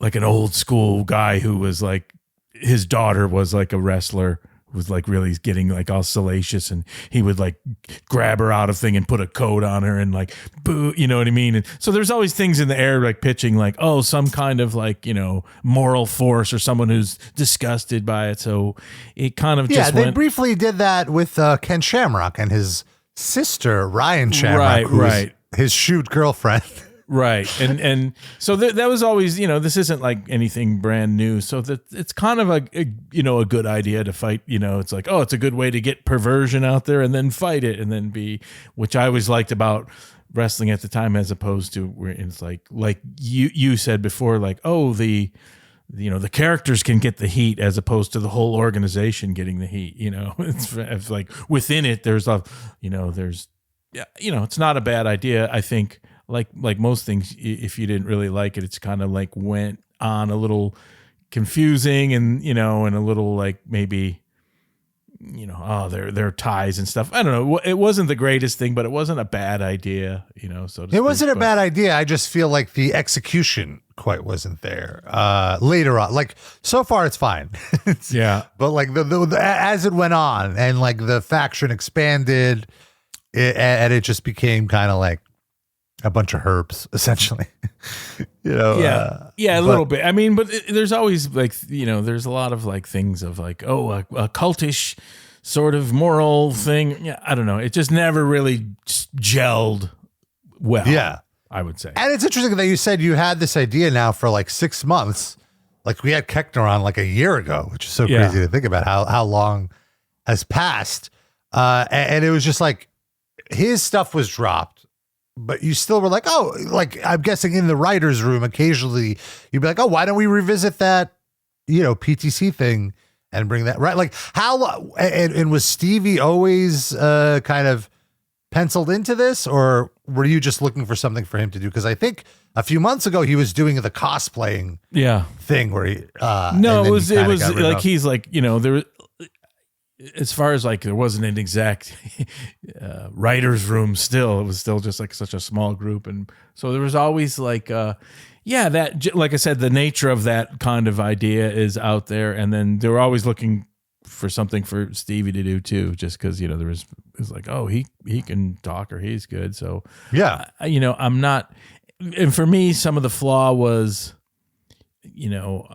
Speaker 2: like an old school guy who was like, his daughter was like a wrestler, was like really getting like all salacious, and he would like grab her out of thing and put a coat on her and like boo, you know what I mean? And so there's always things in the air like pitching like, oh, some kind of like, you know, moral force or someone who's disgusted by it. So it kind of just
Speaker 1: they briefly did that with Ken Shamrock and his sister Ryan Shamrock,
Speaker 2: right,
Speaker 1: his shoot girlfriend.
Speaker 2: Right. And so that was always, you know, this isn't like anything brand new. So that it's kind of a good idea to fight, you know, it's like, oh, it's a good way to get perversion out there and then fight it and then which I always liked about wrestling at the time, as opposed to where it's like you said before, like, oh, the characters can get the heat as opposed to the whole organization getting the heat, you know. It's like within it, it's not a bad idea. I think like most things, if you didn't really like it, it's kind of like went on a little confusing and, you know, and a little like maybe, you know, oh, their ties and stuff. I don't know. It wasn't the greatest thing, but it wasn't a bad idea, you know. So
Speaker 1: it wasn't a bad idea. I just feel like the execution quite wasn't there. Later on, like so far, it's fine.
Speaker 2: Yeah,
Speaker 1: but like the as it went on and like the faction expanded, and it just became kind of like a bunch of herbs, essentially. You know.
Speaker 2: Yeah, a little bit. I mean, but there's always like, you know, there's a lot of like things of like, oh, a cultish sort of moral thing. Yeah, I don't know. It just never really gelled well. Yeah, I would say.
Speaker 1: And it's interesting that you said you had this idea now for like 6 months. Like we had Keckner on like a year ago, which is so crazy to think about how long has passed. And it was just like his stuff was dropped. But you still were like, oh, like I'm guessing in the writer's room, occasionally you'd be like, oh, why don't we revisit that, you know, PTC thing and bring that right? Like how, and was Stevie always kind of penciled into this, or were you just looking for something for him to do? Because I think a few months ago he was doing the cosplaying thing where he,
Speaker 2: no, it was like, he's like, you know, there was, as far as like there wasn't an exact writer's room still, it was still just like such a small group. And so there was always like, that, like I said, the nature of that kind of idea is out there. And then they were always looking for something for Stevie to do too, just because, you know, it was like, oh, he can talk or he's good. So, you know, I'm not, and for me, some of the flaw was, you know,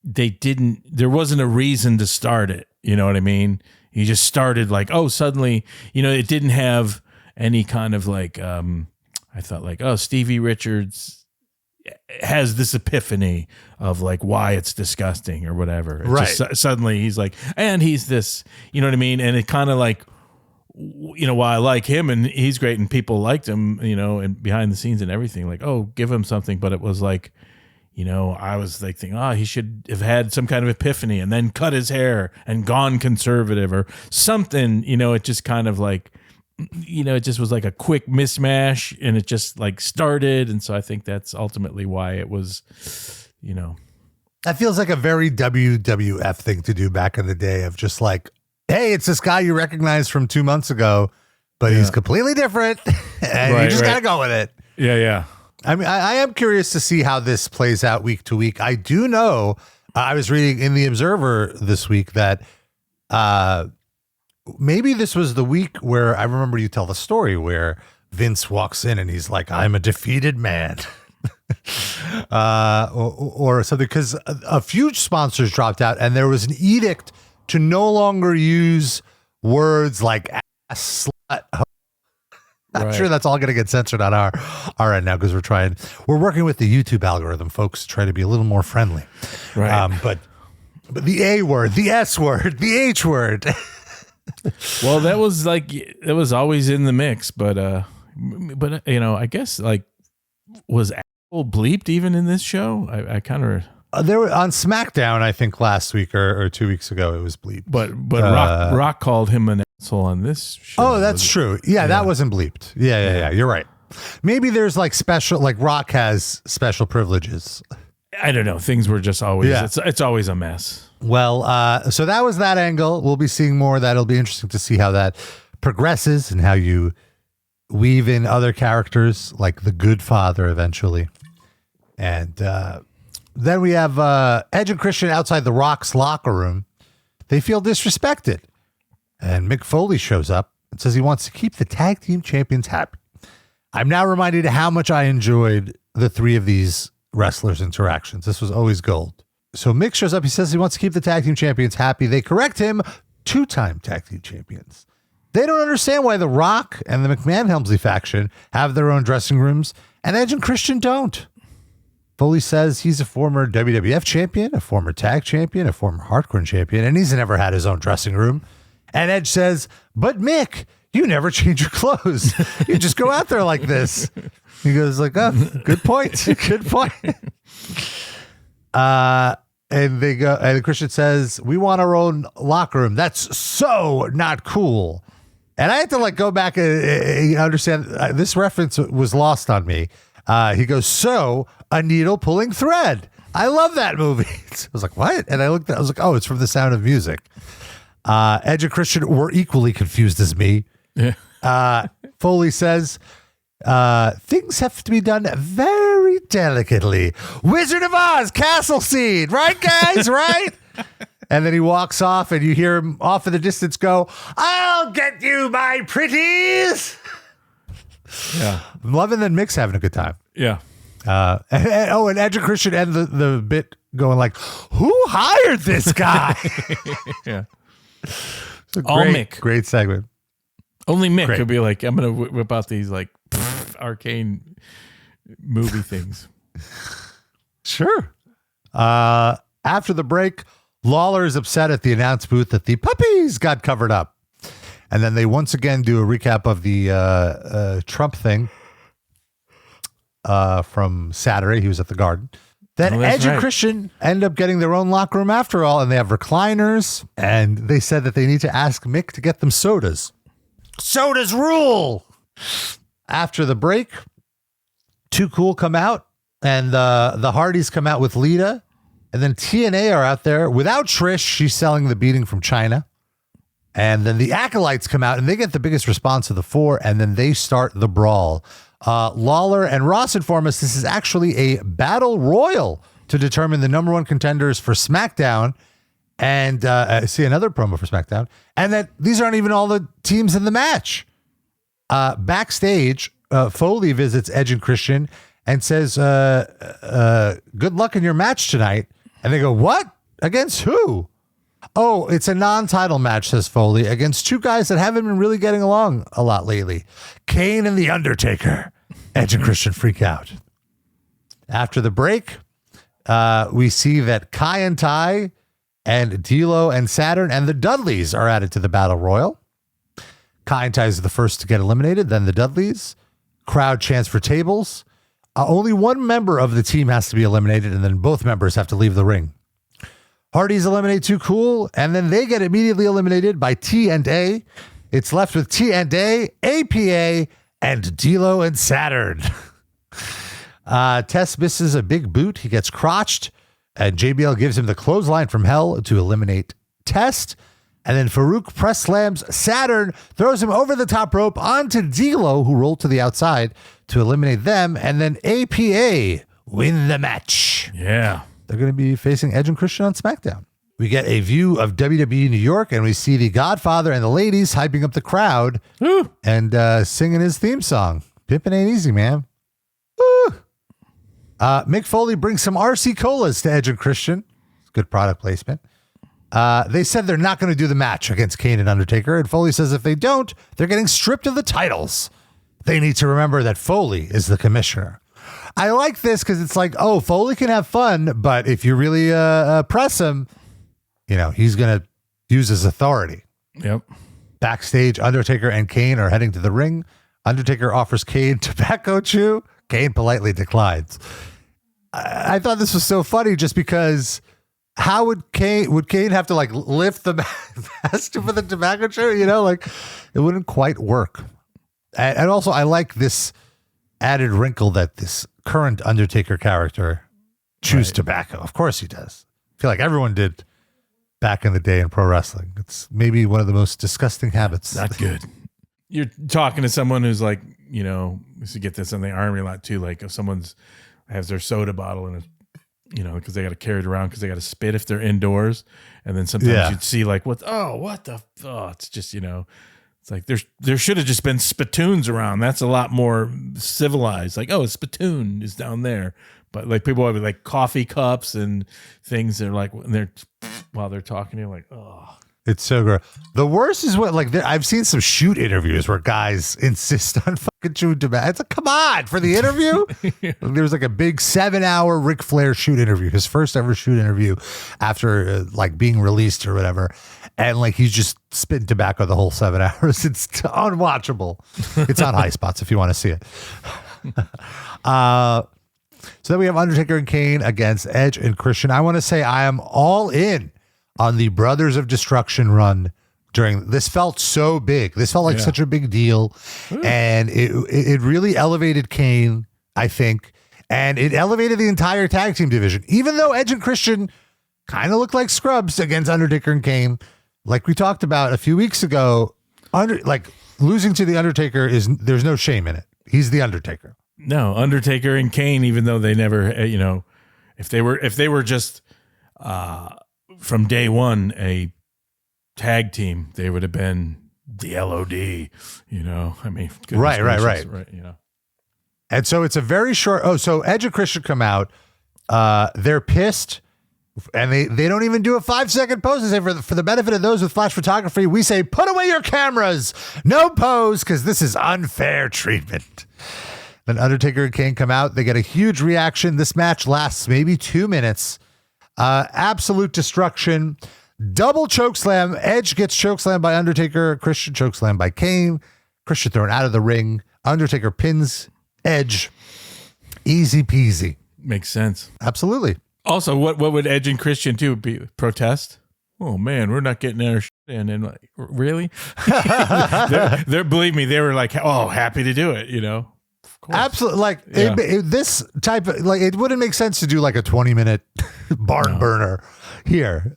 Speaker 2: there wasn't a reason to start it. You know what I mean? He just started like, oh, suddenly, you know, it didn't have any kind of like, I thought like, oh, Stevie Richards has this epiphany of like why it's disgusting or whatever. Just suddenly he's like, and he's this, you know what I mean? And it kind of like, you know, while I like him and he's great and people liked him, you know, and behind the scenes and everything, like, oh, give him something. But it was like, you know, I was like thinking, oh, he should have had some kind of epiphany and then cut his hair and gone conservative or something. You know, it just kind of like, you know, it just was like a quick mismatch and it just like started. And so I think that's ultimately why it was, you know.
Speaker 1: That feels like a very WWF thing to do back in the day of just like, hey, it's this guy you recognize from 2 months ago, but he's completely different and you just got to go with it.
Speaker 2: Yeah.
Speaker 1: I mean, I am curious to see how this plays out week to week. I do know, I was reading in the Observer this week that maybe this was the week where I remember you tell the story where Vince walks in and he's like, I'm a defeated man. or something, because a few sponsors dropped out and there was an edict to no longer use words like ass, slut, I'm sure that's all going to get censored on our end now because we're working with the YouTube algorithm, folks, to try to be a little more friendly.
Speaker 2: Right.
Speaker 1: But the A word, the S word, the H word.
Speaker 2: Well, that was always in the mix, but you know, I guess like was Apple bleeped even in this show? I kind of.
Speaker 1: There were on SmackDown, I think last week or 2 weeks ago, it was bleeped.
Speaker 2: But Rock called him an asshole on this show.
Speaker 1: Oh, that's true. Yeah, that wasn't bleeped. Yeah. You're right. Maybe there's like special, like Rock has special privileges.
Speaker 2: I don't know. Things were just always, it's always a mess.
Speaker 1: Well, so that was that angle. We'll be seeing more of that. It'll be interesting to see how that progresses and how you weave in other characters like the Good Father eventually. And then we have Edge and Christian outside the Rock's locker room. They feel disrespected. And Mick Foley shows up and says he wants to keep the tag team champions happy. I'm now reminded how much I enjoyed the three of these wrestlers' interactions. This was always gold. So Mick shows up. He says he wants to keep the tag team champions happy. They correct him, 2-time tag team champions. They don't understand why The Rock and the McMahon-Helmsley faction have their own dressing rooms and Edge and Christian don't. Foley says he's a former WWF champion, a former tag champion, a former hardcore champion, and he's never had his own dressing room. And Edge says, but Mick, you never change your clothes. You just go out there like this. He goes like, oh, good point. Good point. And they go, and Christian says, we want our own locker room. That's so not cool. And I had to like go back and understand this reference was lost on me. He goes, so a needle pulling thread. I love that movie. I was like, what? And I looked at, I was like, oh, it's from The Sound of Music. Edge and Christian were equally confused as me. Yeah. Foley says, things have to be done very delicately. Wizard of Oz, castle scene, right, guys? Right? And then he walks off, and you hear him off in the distance go, I'll get you, my pretties. Yeah. I'm loving that Mick's having a good time.
Speaker 2: Yeah.
Speaker 1: And Edge and Christian end the bit going like, who hired this guy?
Speaker 2: Yeah.
Speaker 1: All Mick. Great segment.
Speaker 2: Only Mick could be like, I'm going to whip out these like arcane movie things.
Speaker 1: Sure. After the break, Lawler is upset at the announce booth that the puppies got covered up. And then they once again do a recap of the Trump thing from Saturday. He was at the Garden. Then Edge and Christian end up getting their own locker room after all, and they have recliners, and they said that they need to ask Mick to get them sodas. Sodas rule! After the break, Too Cool come out, and the Hardys come out with Lita, and then TNA are out there without Trish. She's selling the beating from Chyna. And then the Acolytes come out, and they get the biggest response of the four, and then they start the brawl. Lawler and Ross inform us this is actually a battle royal to determine the number one contenders for SmackDown. And see another promo for SmackDown. And that these aren't even all the teams in the match. Backstage, Foley visits Edge and Christian and says, good luck in your match tonight. And they go, what? Against who? Oh, it's a non-title match, says Foley, against two guys that haven't been really getting along a lot lately. Kane and The Undertaker. Edge and Christian freak out. After the break, we see that Kai and Tai and D'Lo and Saturn and the Dudleys are added to the Battle Royal. Kai and Tai is the first to get eliminated, then the Dudleys. Crowd chants for tables. Only one member of the team has to be eliminated, and then both members have to leave the ring. Hardys eliminate Too Cool, and then they get immediately eliminated by T&A. It's left with T&A, APA, and D'Lo and Saturn. Tess misses a big boot. He gets crotched, and JBL gives him the clothesline from hell to eliminate Test. And then Farouk press slams Saturn, throws him over the top rope onto D'Lo, who rolled to the outside to eliminate them. And then APA win the match.
Speaker 2: Yeah.
Speaker 1: They're going to be facing Edge and Christian on SmackDown. We get a view of WWE New York, and we see the Godfather and the ladies hyping up the crowd and singing his theme song. Pimpin' ain't easy, man. Woo. Mick Foley brings some RC Colas to Edge and Christian. Good product placement. They said they're not going to do the match against Kane and Undertaker, and Foley says if they don't, they're getting stripped of the titles. They need to remember that Foley is the commissioner. I like this because it's like, oh, Foley can have fun, but if you really press him, you know, he's going to use his authority.
Speaker 2: Yep.
Speaker 1: Backstage, Undertaker and Kane are heading to the ring. Undertaker offers Kane tobacco chew. Kane politely declines. I thought this was so funny just because how would Kane have to like lift the mask for the tobacco chew? You know, like it wouldn't quite work. And also I like this added wrinkle that this current Undertaker character chews tobacco. Of course he does. I feel like everyone did back in the day in pro wrestling. It's maybe one of the most disgusting habits.
Speaker 2: Not good. You're talking to someone who's like, you know, we used to get this in the Army a lot too. Like if someone's has their soda bottle and, you know, because they got to carry it around because they got to spit if they're indoors. And then sometimes you'd see like, it's just, you know, it's like there should have just been spittoons around. That's a lot more civilized. Like, a spittoon is down there. But like people have like coffee cups and things. They're like, while they're talking, you're like, oh.
Speaker 1: It's so gross. The worst is I've seen some shoot interviews where guys insist on fucking chewing tobacco. It's like, come on, for the interview. There was like a big 7-hour Ric Flair shoot interview, his first ever shoot interview after like being released or whatever. And like he's just spitting tobacco the whole 7 hours. It's unwatchable. It's on High Spots if you want to see it. So then we have Undertaker and Kane against Edge and Christian. I want to say I am all in on the Brothers of Destruction run during this. Felt so big. This felt like such a big deal. And it really elevated Kane, I think. And it elevated the entire tag team division. Even though Edge and Christian kind of looked like scrubs against Undertaker and Kane, like we talked about a few weeks ago, losing to the Undertaker there's no shame in it. He's the Undertaker.
Speaker 2: No, Undertaker and Kane, even though they never, you know, if they were just from day one a tag team, they would have been the LOD, you know. I mean,
Speaker 1: right.
Speaker 2: You know.
Speaker 1: And so it's a very short. So Edge and Christian come out. They're pissed, and they don't even do a 5-second pose. They say for the benefit of those with flash photography, we say put away your cameras, no pose, because this is unfair treatment. Then Undertaker and Kane come out. They get a huge reaction. This match lasts maybe 2 minutes. Absolute destruction. Double chokeslam. Edge gets chokeslam by Undertaker. Christian chokeslam by Kane. Christian thrown out of the ring. Undertaker pins Edge. Easy peasy.
Speaker 2: Makes sense.
Speaker 1: Absolutely.
Speaker 2: Also, what would Edge and Christian do? Protest? Oh man, we're not getting our shit in. And like, really? they're believe me, they were like, oh, happy to do it, you know.
Speaker 1: Absolutely. Like this type of it wouldn't make sense to do like a 20-minute barn burner here.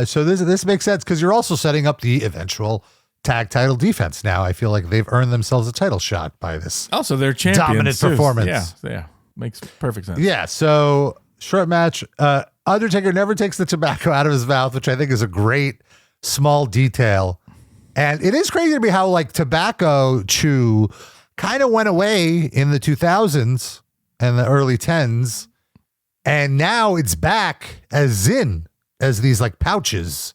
Speaker 1: So this makes sense because you're also setting up the eventual tag title defense. Now I feel like they've earned themselves a title shot by this.
Speaker 2: Also, they're champions.
Speaker 1: Dominant performance.
Speaker 2: Yeah, makes perfect sense.
Speaker 1: Yeah. So short match. Undertaker never takes the tobacco out of his mouth, which I think is a great small detail. And it is crazy to me how like tobacco chew kind of went away in the 2000s and the early 10s. And now it's back as these like pouches.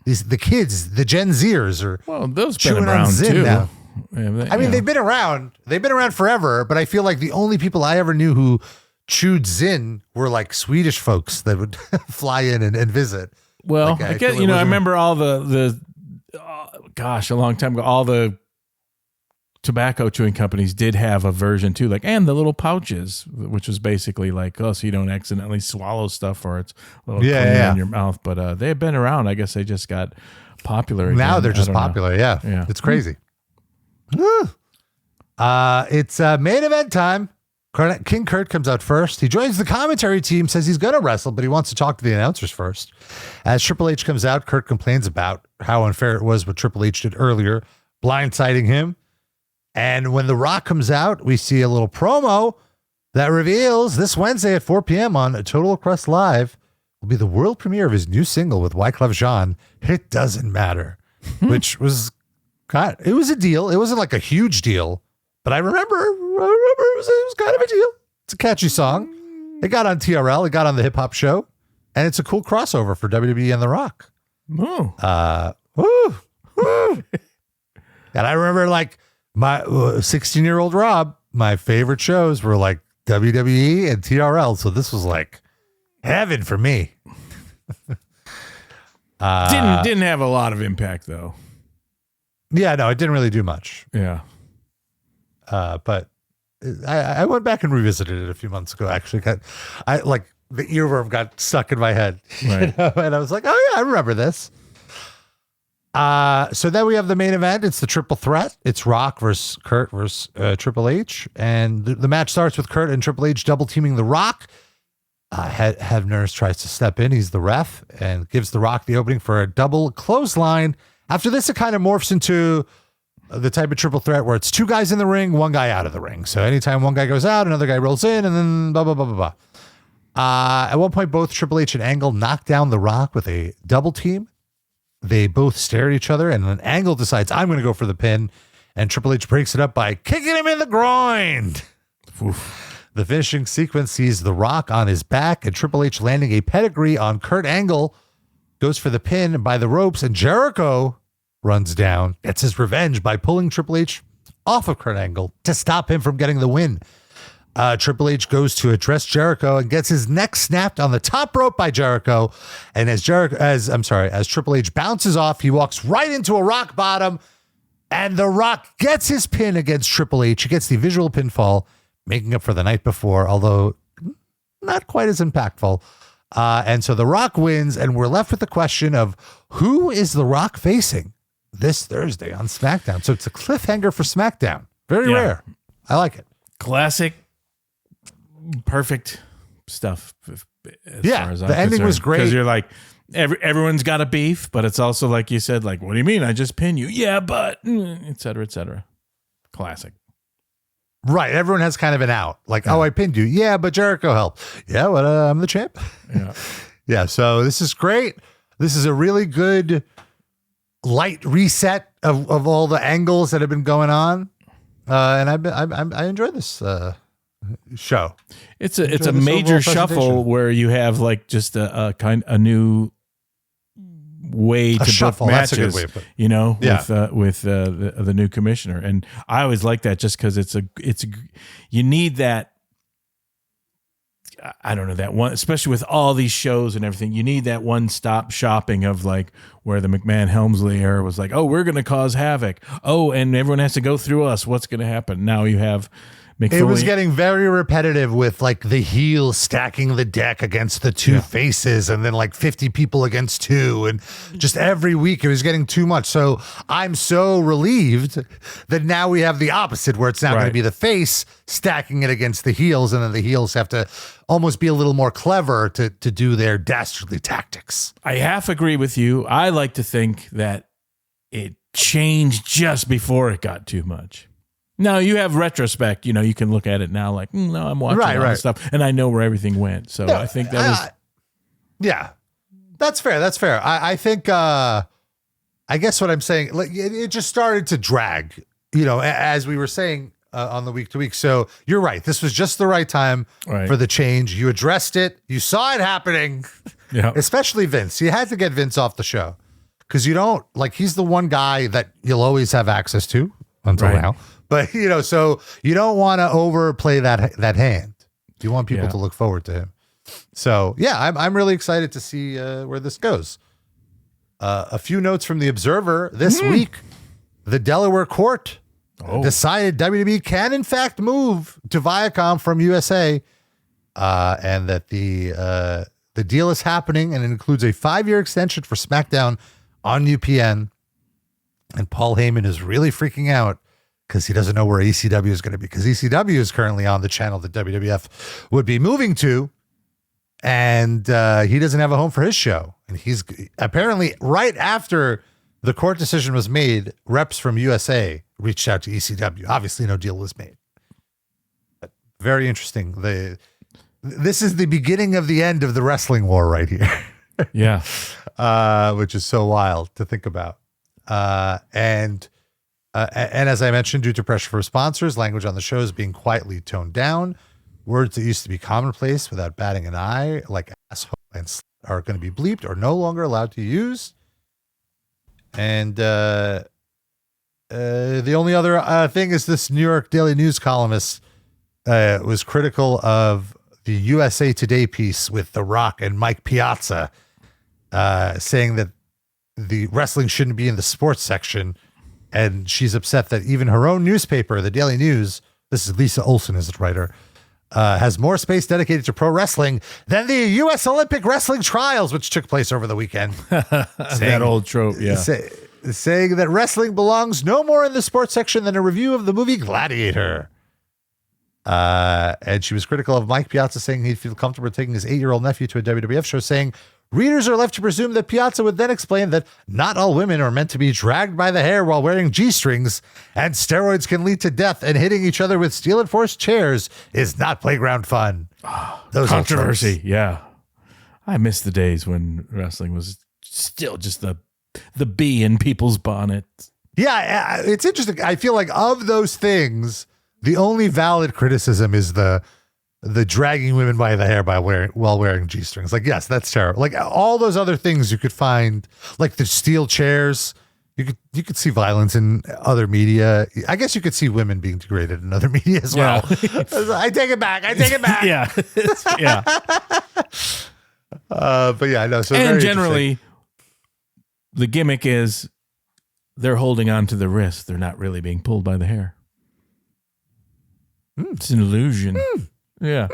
Speaker 1: The kids, the Gen Zers are
Speaker 2: those been around too. Now.
Speaker 1: I mean, they've been around. They've been around forever, but I feel like the only people I ever knew who chewed Zyn were like Swedish folks that would fly in and visit.
Speaker 2: Well, like, I guess, I remember all the a long time ago, all the tobacco chewing companies did have a version too, like, and the little pouches, which was basically like, so you don't accidentally swallow stuff or it's a little clean in your mouth. But they have been around. I guess they just got popular again.
Speaker 1: Now they're just popular. Yeah. It's crazy. It's main event time. King Kurt comes out first. He joins the commentary team, says he's going to wrestle, but he wants to talk to the announcers first. As Triple H comes out, Kurt complains about how unfair it was what Triple H did earlier, blindsiding him. And when The Rock comes out, we see a little promo that reveals this Wednesday at 4 p.m. on Total Request Live will be the world premiere of his new single with Wyclef Jean, It Doesn't Matter, which was it was a deal. It wasn't like a huge deal, but I remember it was kind of a deal. It's a catchy song. It got on TRL. It got on the Hip Hop Show, and it's a cool crossover for WWE and The Rock. And I remember like my 16-year-old Rob, my favorite shows were like WWE and TRL. So this was like heaven for me.
Speaker 2: Didn't have a lot of impact though.
Speaker 1: Yeah, no, it didn't really do much.
Speaker 2: Yeah.
Speaker 1: But I went back and revisited it a few months ago. Actually, I like the earworm got stuck in my head,
Speaker 2: right.
Speaker 1: And I was like, oh yeah, I remember this. So then we have the main event. It's the triple threat. It's Rock versus Kurt versus Triple H, and the match starts with Kurt and Triple H double teaming the Rock. Hebner tries to step in. He's the ref and gives The Rock the opening for a double clothesline. After this, it kind of morphs into the type of triple threat where it's two guys in the ring, one guy out of the ring. So anytime one guy goes out, another guy rolls in, and then blah, blah, blah, blah, blah. At one point, both Triple H and Angle knock down The Rock with a double team. They both stare at each other, and then Angle decides, I'm going to go for the pin, and Triple H breaks it up by kicking him in the groin.
Speaker 2: Oof.
Speaker 1: The finishing sequence sees The Rock on his back and Triple H landing a pedigree on Kurt Angle, goes for the pin by the ropes, and Jericho runs down, gets his revenge by pulling Triple H off of Kurt Angle to stop him from getting the win. Triple H goes to address Jericho and gets his neck snapped on the top rope by Jericho. And as Triple H bounces off, he walks right into a rock bottom, and The Rock gets his pin against Triple H. He gets the visual pinfall, making up for the night before, although not quite as impactful. And so The Rock wins, and we're left with the question of who is The Rock facing this Thursday on SmackDown? So it's a cliffhanger for SmackDown. Very rare. I like it.
Speaker 2: Classic, perfect stuff.
Speaker 1: The ending was great.
Speaker 2: Because you're like, everyone's got a beef, but it's also like you said, like, what do you mean? I just pin you. Yeah, but et cetera, et cetera. Classic.
Speaker 1: Right. Everyone has kind of an out. Like, oh, I pinned you. Yeah, but Jericho helped. Yeah, well, I'm the champ.
Speaker 2: Yeah.
Speaker 1: Yeah. So this is great. This is a really good light reset of all the angles that have been going on. And I enjoy this show.
Speaker 2: It's a major shuffle where you have like just a new way to book matches, that's a good way of putting it. With the new commissioner. And I always like that just because you need that. I don't know, that one, especially with all these shows and everything, you need that one-stop shopping of like where the McMahon Helmsley era was like, oh, we're going to cause havoc. Oh, and everyone has to go through us. What's going to happen? Now you have Mick Foley.
Speaker 1: It was getting very repetitive with like the heel stacking the deck against the two faces and then like 50 people against two. And just every week it was getting too much. So I'm so relieved that now we have the opposite where it's now going to be the face stacking it against the heels. And then the heels have to almost be a little more clever to do their dastardly tactics.
Speaker 2: I half agree with you. I like to think that it changed just before it got too much. Now you have retrospect, you can look at it now like, no, I'm watching all this stuff and I know where everything went. So I think that was.
Speaker 1: Yeah, that's fair. That's fair. I think, I guess what I'm saying, like it just started to drag, as we were saying on the week to week. So you're right. This was just the right time for the change. You addressed it. You saw it happening, especially Vince. You had to get Vince off the show because you don't like, he's the one guy that you'll always have access to until now. But, so you don't want to overplay that hand. You want people to look forward to him. So, yeah, I'm really excited to see where this goes. A few notes from the Observer this week. The Delaware court decided WWE can, in fact, move to Viacom from USA and that the deal is happening and it includes a 5-year extension for SmackDown on UPN. And Paul Heyman is really freaking out because he doesn't know where ECW is going to be, because ECW is currently on the channel that WWF would be moving to, and he doesn't have a home for his show. And he's apparently, right after the court decision was made, reps from USA reached out to ECW. Obviously, no deal was made. But very interesting. This is the beginning of the end of the wrestling war right here. Which is so wild to think about. And as I mentioned, due to pressure from sponsors, language on the show is being quietly toned down. Words that used to be commonplace without batting an eye, like asshole and slut, are going to be bleeped or no longer allowed to use. And the only other thing is this New York Daily News columnist was critical of the USA Today piece with The Rock and Mike Piazza, saying that the wrestling shouldn't be in the sports section. And she's upset that even her own newspaper, the Daily News, this is Lisa Olson is the writer, has more space dedicated to pro wrestling than the U.S. Olympic wrestling trials, which took place over the weekend.
Speaker 2: That old trope,
Speaker 1: saying that wrestling belongs no more in the sports section than a review of the movie Gladiator. And she was critical of Mike Piazza, saying he'd feel comfortable taking his 8-year-old nephew to a WWF show, saying readers are left to presume that Piazza would then explain that not all women are meant to be dragged by the hair while wearing G-strings, and steroids can lead to death, and hitting each other with steel-enforced chairs is not playground fun. Those
Speaker 2: Controversy, yeah. I miss the days when wrestling was still just the bee in people's bonnets.
Speaker 1: Yeah, it's interesting. I feel like of those things, the only valid criticism is the dragging women by the hair while wearing G-strings. Like, yes, that's terrible. Like all those other things you could find, like the steel chairs. You could see violence in other media. I guess you could see women being degraded in other media as well. I take it back.
Speaker 2: Yeah, yeah.
Speaker 1: But yeah, I know. So
Speaker 2: and generally, the gimmick is they're holding on to the wrist. They're not really being pulled by the hair. It's an illusion. Yeah.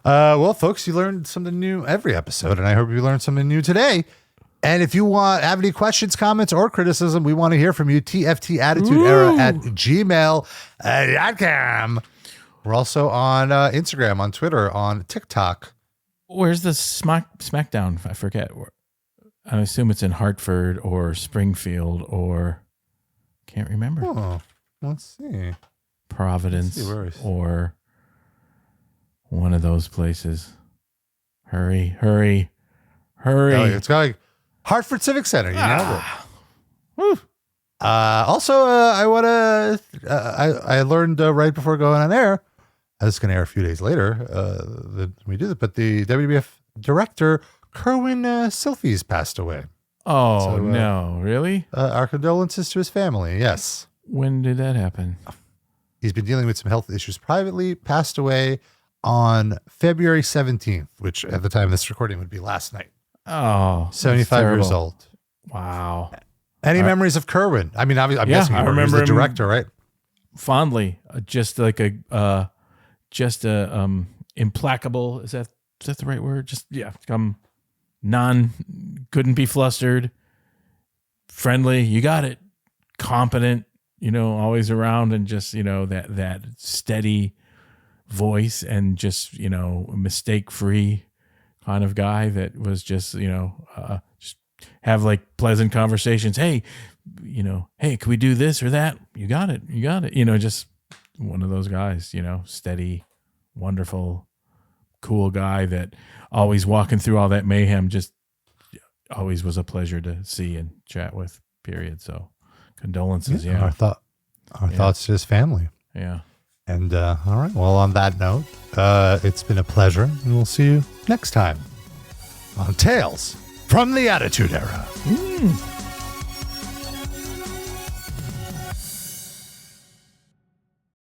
Speaker 1: Well, folks, you learned something new every episode, and I hope you learned something new today. And if you have any questions, comments, or criticism, we want to hear from you. tftattitudeera@gmail.com. We're also on Instagram, on Twitter, on TikTok.
Speaker 2: Where's the SmackDown? I forget. I assume it's in Hartford or Springfield or can't remember.
Speaker 1: Oh, let's see.
Speaker 2: Providence or one of those places. Hurry.
Speaker 1: Oh, it's like Hartford Civic Center. You know it. Also, I want to. I learned right before going on air. This is going to air a few days later. That we do this, but the WWF director Kerwin Silfies passed away.
Speaker 2: Oh so, no! Really?
Speaker 1: Our condolences to his family. Yes.
Speaker 2: When did that happen?
Speaker 1: He's been dealing with some health issues privately. Passed away on February 17th, which at the time of this recording would be last night.
Speaker 2: Oh,
Speaker 1: 75 years old.
Speaker 2: Wow.
Speaker 1: Any memories of Kerwin? I mean, I'm guessing you remember the director, right?
Speaker 2: Fondly, just like a implacable. Is that the right word? Just couldn't be flustered, friendly. You got it. Competent. Always around, and just that steady voice, and just mistake free kind of guy that was just just have like pleasant conversations. Hey, hey, can we do this or that? You got it. Just one of those guys, steady, wonderful, cool guy that always walking through all that mayhem, just always was a pleasure to see and chat with, period. So condolences. Yeah.
Speaker 1: Our thoughts to his family.
Speaker 2: Yeah.
Speaker 1: And all right. Well, on that note, it's been a pleasure, and we'll see you next time on Tales from the Attitude Era.